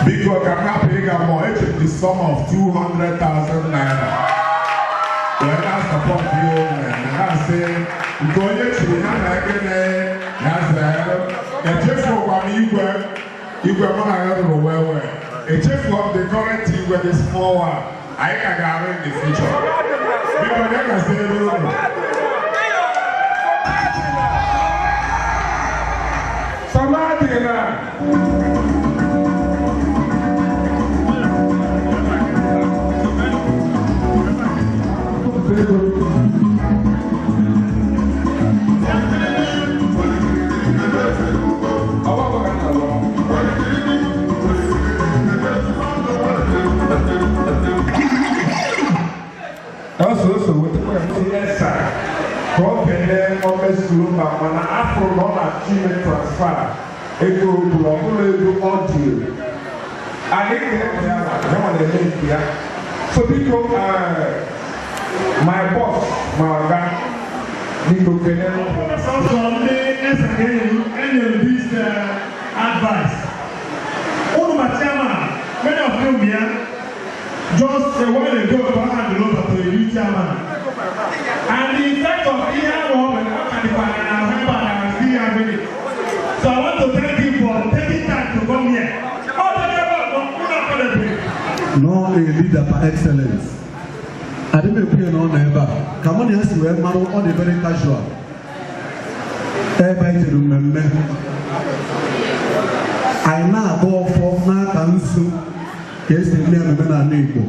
biko ka m hapụ ịga mụọ eche the sum of 200,000 naira wee na-asọpọt ihe na ha sị nke onye chiri ha na gịnị ya zere echefuokwa m igwe mụ na ya rụrụ wee echefuo m the current igwe the small one anyị ka ga-arụ in the future biko nye gaziere unu Samadina also with yes sir company office room mana afro no na achievement transfer ego audio I think so because my boss my need to any of these advice many of you here just a while ago I had the over to a new chairman and the effect of here woman so I want to thank you for taking time to come here. No a leader by excellence. I didn't appear no never. Come on, yes, we have model on the very casual. Everybody remember. I now go for not answer. Yes, the name of my neighbor.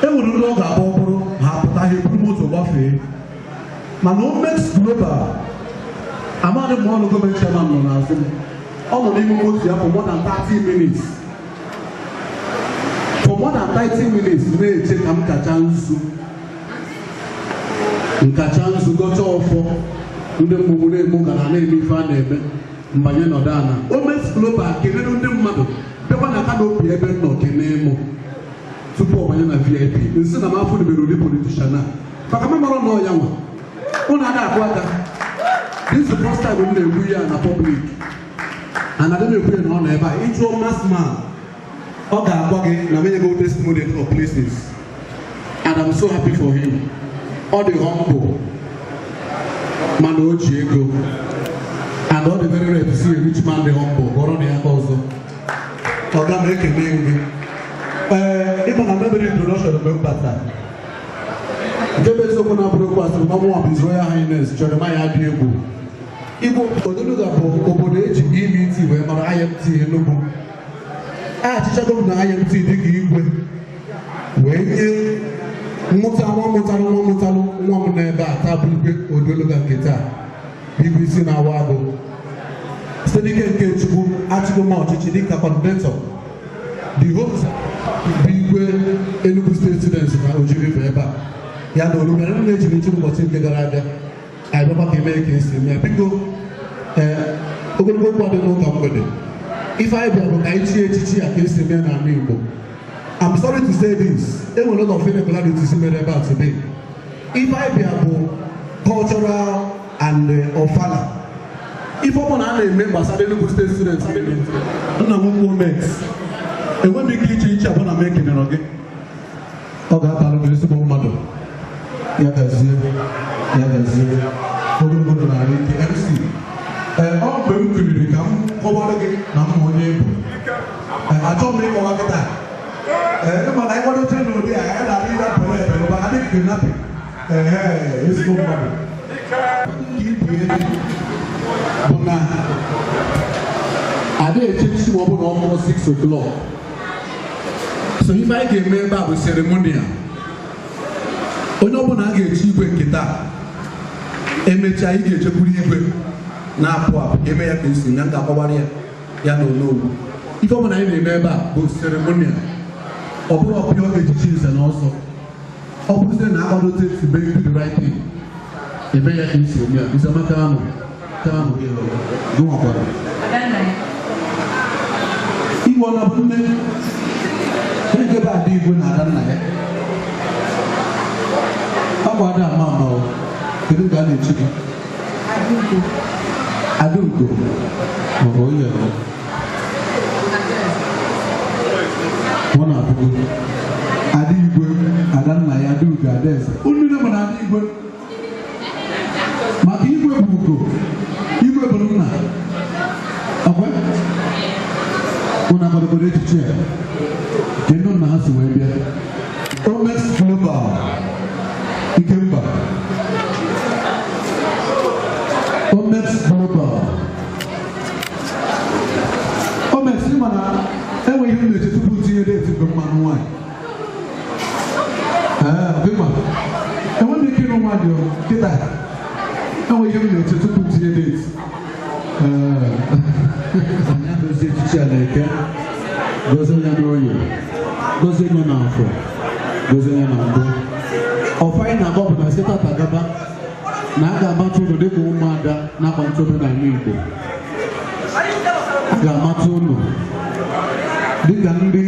They would look at Bobro, have to promote a buffet. Manomex Global. I'm not the one who goes to Chairman. All of them go here for more than 30 minutes. For more than 30 minutes, we take Mkachansu. Mkachansu got off for the Mumune Mugana, Fanebe, Mayano Dana. Omex Global, Kenan the mother. The one I cannot be able to Kenemo. Support Mayana VIP. Instead of my food, be a politician. But I remember no young one. This is the first time we are in a public. And I don't know if we're on ever. Intro mass man. Okay, I'm going to go testimony of places. And I'm so happy for him. All the humble. Mano Diego. And all the very rare to see a rich man, the humble. Go on the also. Okay, I'm making me. Even I'm never introduction of Better. Jebes open up request from Mama of His Royal Highness Jeremiah Diego. Igbo Odonuga obodo eji EMT wee mara IMT Enugu. Achịchago na IMT dịka igwe wee nye mmụta nwa mụtalụ nwa m n'ebe a tabụ igwe Odonuga nke taa BBC na-awa agụ site n'ike nke Chukwu achịgo m ọchịchị dịka coordinator the host bụ igwe Enugu State Students na Ojiriver ebe a ya na olu mere na-ejiri nchụ ụbọchị nke gara aga anyị bịakwa ka eme ka esi eme ya biko ogologo okwu adị n'ụka mgbede ife anyị bịa bụ ka anyị chie echichi ya ka esi eme n'ala Igbo. I'm sorry to say this, there were a lot of irregularities made about today. If I be cultural and ofala, if I'm not a member of the Enugu State students, I'm not going to and when we get each other, I'm making it again. Oh, that I'm going to mother. Yeah, that's it. We're going to go to the MC. All of them could become over again. I'm on able. I told me over that. I want to tell you, I had a leader, but I didn't nothing. It's good. I did change to almost 6 o'clock. So if I get member with ceremonial, Onobo na get igwe nkita. Emecha ige chekuri igwe na apụ eme ya ka esi na nga akọwara ya na Onobo. Ife ọbụla anyị na-eme ebe a bụ ceremonial. Ọ bụrụ ọpịọ echichi nze na ọzọ. Ọ bụrụzie na akwadote to make the right thing. Eme ya ka esi eme ya. Isamaka anụ. Igbo na bụ nne ebe ada Igbo na ada nna ya ọ bụ ada ama ama kedu ka a na-echi gị Adaugo onye ọ na-abụgo ada Igwe ada nna ya Adaugo Adaeze unu bụ na ada Igwe maka Igwe bụ ugo Igwe bụ nna ọkwa una gbadogbodo echiche a nke ndị nna ha si wee bịa Omex Global Ikemba Omex Global Omex ịma na enweghị ihe na-eche tupu tinye deeti nke mmanụ nwaanyị ọdịma enweghị ike ịrụ nwa dị kịta enweghị ihe na-eche tupu tinye deeti ya dozie echichi a na-eke gozie ya n'oyi gozie ya na afọ gozie ya na mbụ ọfanyị na-agba bụ na site tata gaba na a ga-amatụ ụlọ dịka ụmụada na-akpa ntobe n'ala Igbo a ga-amatụ ụlọ dịka ndị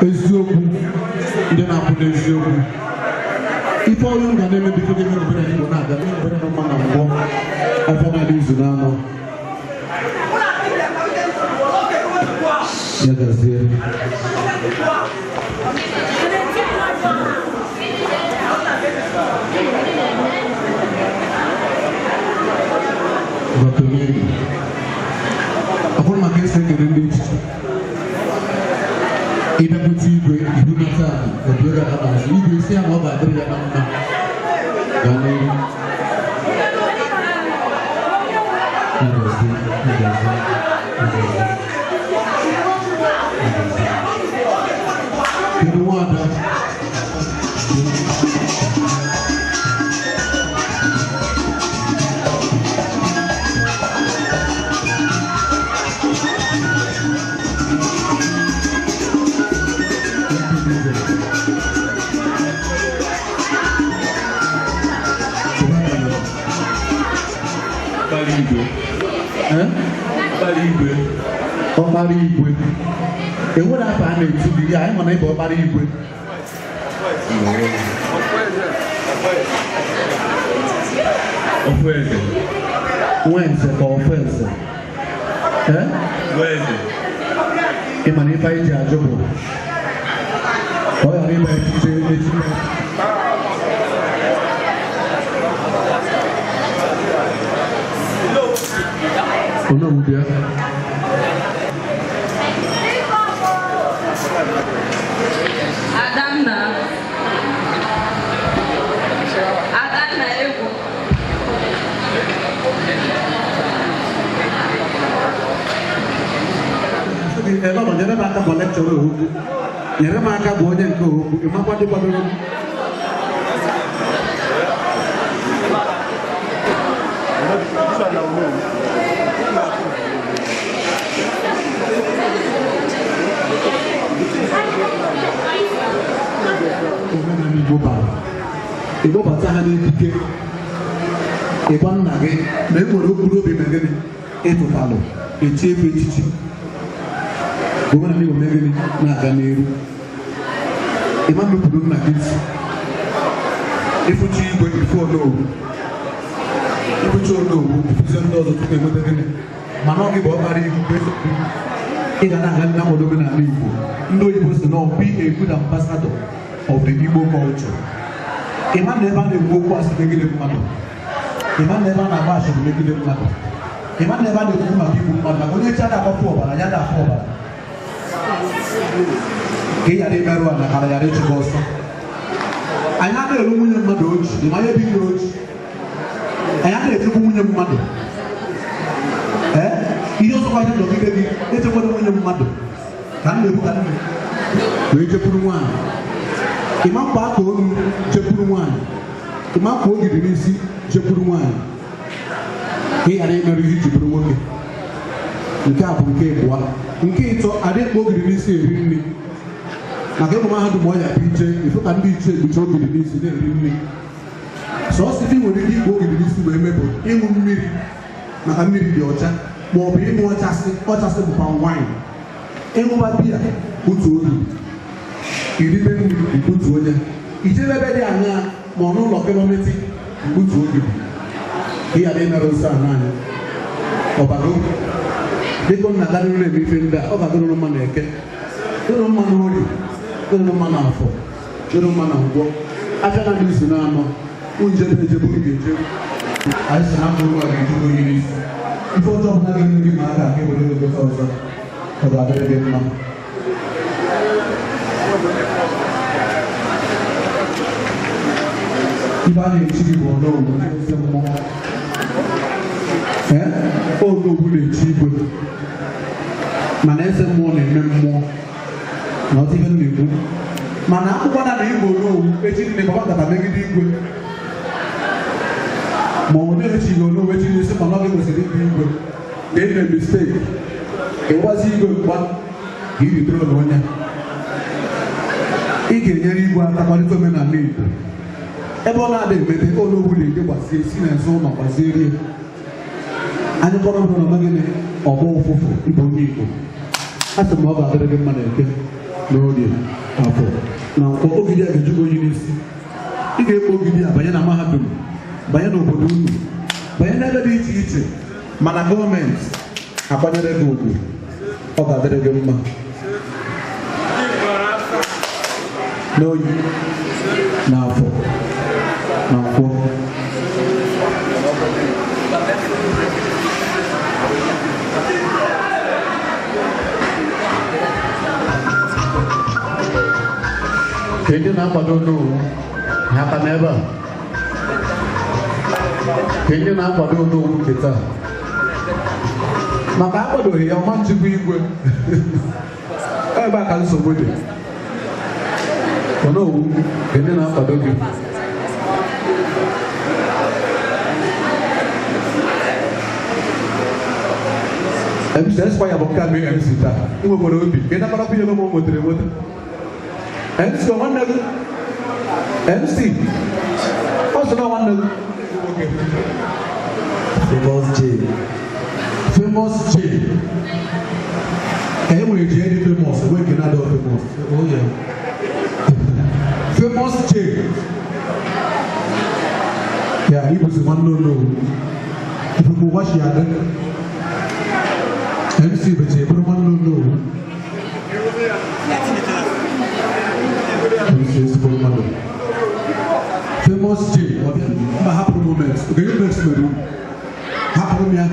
eziokwu ndị na-apụ n'eziokwu ife ọrụ ga na-emebikọ gị n'obodo Igbo na-aga n'obodo na mma na mbụ afọ na-adị izu n'anọ ya gazie Batomeri akwụrụ maka esi ekele ndị echiche ịbịapụta igwe ibunata obi gara n'azụ igwe isi ya na ọ ga-adịrị ya na mma gaa n'ihu kedu nwada ọkpara igwe enwere afọ a na-etu gị ya anyị mana ịbụ ọkpara igwe Ofueze nwenze ka ofeze ị mana ife anyị ji ajụ bụ ọ ghara ịba echiche onye Adanna egwu nyere m aka bụ lekchọra okwu nyere m aka bụ onye nke okwu ịmakwa ndị kwadoro m Igbo bata ha n'ekike ịgwa nna gị na e nwere okpuru obi na gịnị ịtụtalụ echi efe echichi omenala Igbo megịnị na-aga n'elu ịma nupụrụ nna gị isi ịfụchi igwe ifu onowu ịfụchi onowu ifuzie ndị ọzọ tupu enweta gịnị mana ọ gị bụ ọkpara igwe ị ga na-aga ndị na-akwado omenala Igbo ndị oyibo si na be a good ambassador of the Igbo culture. Ịma na ebe a na-ekwu okwu asị megide mmadụ, ịma na ebe a na-agba asịrị megide mmadụ, ịma na ebe a na-ekwu maka igbu mmadụ maka onye chi na-akpọpụ ọbara ya na-afụ ọbara ka ị ghara imerụ ala kara ghara ịchụ gị ọsọ. Anyị na-elu nwunye mmadụ oji ịma ihe bụ ihe oji anyị na-echekwa nwunye mmadụ ihe ọzọkwa ihe nọgide gị echekwara nwunye mmadụ ka m na-ekwu ka nne wee chekwuru nwaanyị ịma mkpa aka olu chekwuru nwaanyị ịma mkpa ogidi n'isi chekwuru nwaanyị ka ị ghara imerụ ihe iji bụrụ nwoke. Nke a bụ nke abụọ. Nke ịtọ adịkpa ogidi n'isi eri nri maka ịmụ mahadum ọ ya bụ iche ịfụ ka ndị ichie ekpuchi ogidi n'isi na-eri nri sọsọ ife nwere ike ikpu ogidi n'isi wee mebụ ịṅụ mmiri maka mmiri dị ọcha ma ọ bụ ịṅụ ọchasị bụkwa wine ịṅụba biya otu oge iribe nri otu onye ijebe ebe dị anya ma ọ n'ụlọ kilomita otu oge ihe adị mere nsọ anụ anyị ọbago dịka nna garịrị na-eme ife ndị a ọ ga-adịrị mma na eke dịrị mma na ori dịrị mma na afọ dịrị mma na ngwọ afịa na ndị izu na-anọ njebe ejebe unu ga-eje anyị si na mkpụrụ a ga-ejugo ihe n'isi ife ọjọọ ọbụla ga-enye gị ma aka ewere ego ọzọ ọ ga-adịrị gị mma ife a na-echi gị bụ ọnọgwụ ezi mmụọ ọnọgwụ na-echi igwe mana eze mmụọ na-eme mmụọ na ọtụ ife na-ekwu mana akwụkwọ na na igbo n'owu echi nne baba nkata megide igwe ma ọ na-echighị onowu echi n'isi ma nọgị kwesịrị ịbụ igwe ka e mere misteki ịgwazi igwe mgba ka ibitere na onye ị ga-enyere igwe aka kwalite omenala igbo ebe ọ na-adị emete onowu na-eje gbazie si na nso ụlọ gbazie rie anyị kpọrọ mbụ na ọmaghị ọgbọ ụfụfụ ịbụ onye igbo a sị m ọ ga-adịrị gị mma na eke n'oge afọ na nkwọ ogidi a ga-ejugo onye n'isi ị ga-ekpo ogidi a banye na mahadum banye n'obodo unu banye n'ebe dị iche iche mana gọọmenti akwanyere gị ugwu ọ ga-adịrị gị mma n'oyi na afọ na nkwọ ka ndị na-akwado n'owu ha aka n'ebe a ka ndị na-akwado n'owu nke taa maka akwadoghị ya ọma njikwa igwe ebe a ka nsogbu dị n'owu ka ndị na-akwado gị MC Esquire bụ nke a mee MC taa nwekwara obi ka ị na-akparakwu ihe n'ụmụ nwetere enweta MC ọ nwanne gị MC ọ sị na nwanne gị Famous J ka e nwere ji dị famous enwe nke na-adọ famous Famous J ya ibuzi nwanne onowu ifufu washi ya dị MC beche eburu nwanne onowu Famous J mba hapụrụ moment oge next meru hapụrụ m ya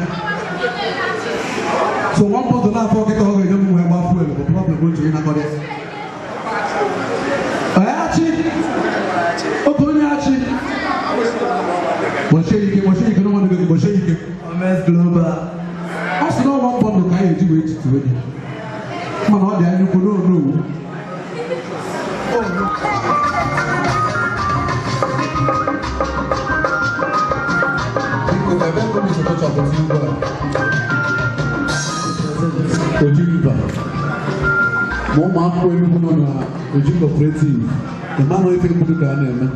so one point n'afọ kịta ọ ga-enye m wee gba fuel bụ problem otu ị nakọrọ ọyachi oge onye achị gbochie ike na nwanne gị gbochie ike ọ sị na ọnwa mbọ ndụ ka anyị eji wee chituo gị mana ọ dị anya ukwu n'onowu Ojiriver ma ụmụ akwụkwọ Enugu nọ na Oji Co-operative ịmanụ ife mkpụrụ ka a na-eme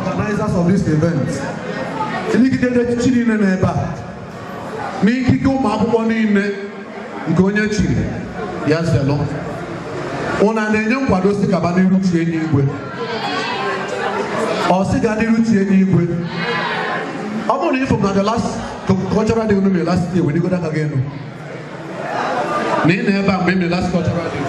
organizers of this event eligide echichi niile n'ebe a n'ikike ụmụ akwụkwọ niile nke onye chiri ya zelụ ụna na-enye nkwado si gaba n'iru tie n'igwe ọ sị ga n'iru tie n'igwe ọ bụrụ na ifo na the last cultural day unu mere last year wee digodo aka gị enu na ị na ebe a mgbe ị mere last cultural day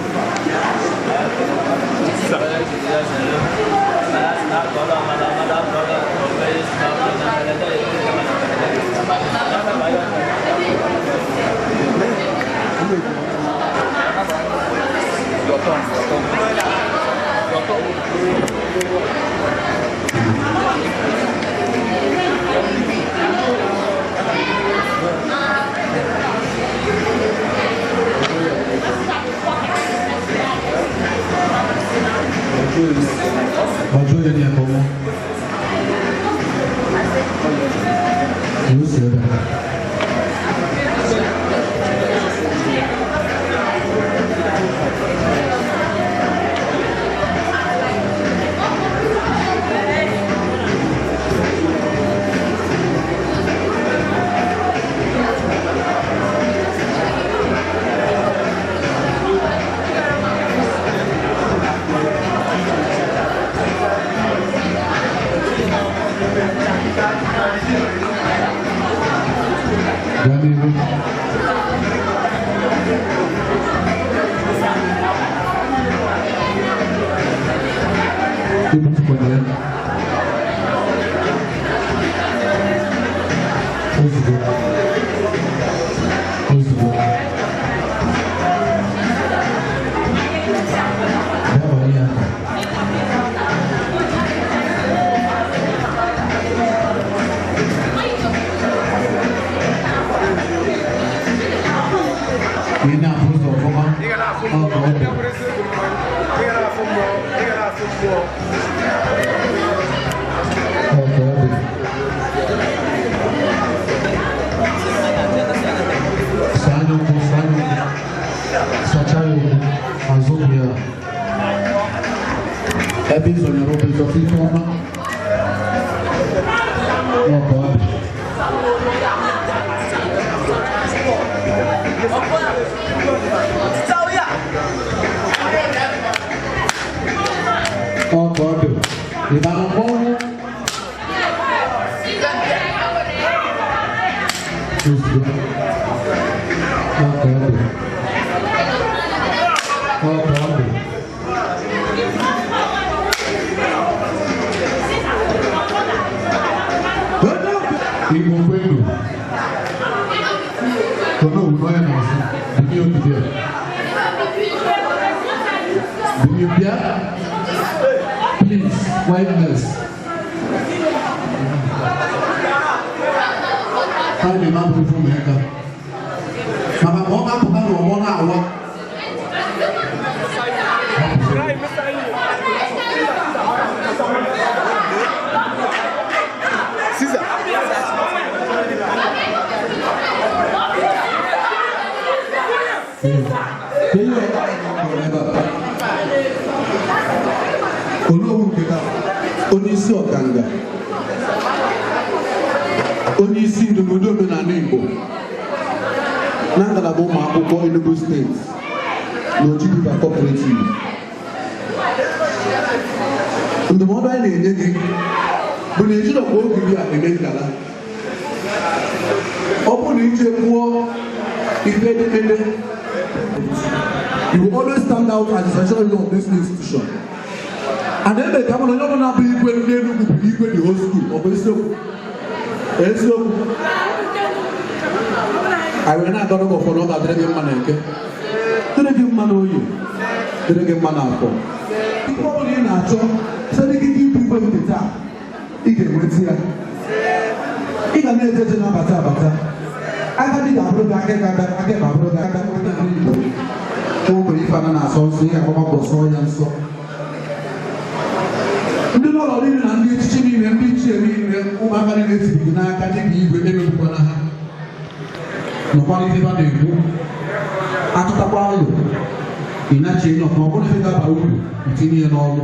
Bonjour, Yannick, comment? Nous, c'est Ojiriver Co-operative. Ndụmọdụ anyị na-enye gị bụ na ejiri ọkwa oge gị a eme ngala. Ọ bụrụ na iche kwuo ife edemede, you will always stand out as the treasurer of this institution. And then the time when you're not being equal to the whole school, or I will not go for another dragon man. Dragon man, you dragon man. People in our job, so they give you people in the town. You can wait here. You can never get enough bata. I can be a brother, I get my brother. Don't believe I'm not so saying about so and so. Ndị ụlọ oriri na ndị echichi niile ndị ichie niile ụmụaka niile tiri n'aka dịka igwe emebikwana ha nọkwara ihe ba na-ekwu atụtakwa alụ ịnachi enye ọkụ ọbụla ihe ga-aba uru itinye ya n'ọrụ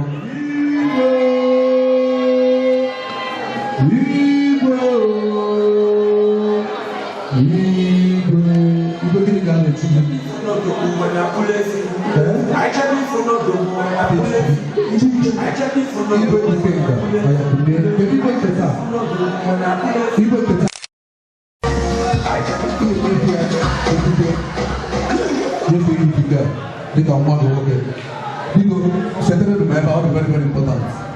igwe gịnị ga na-echi gị Because very, very important.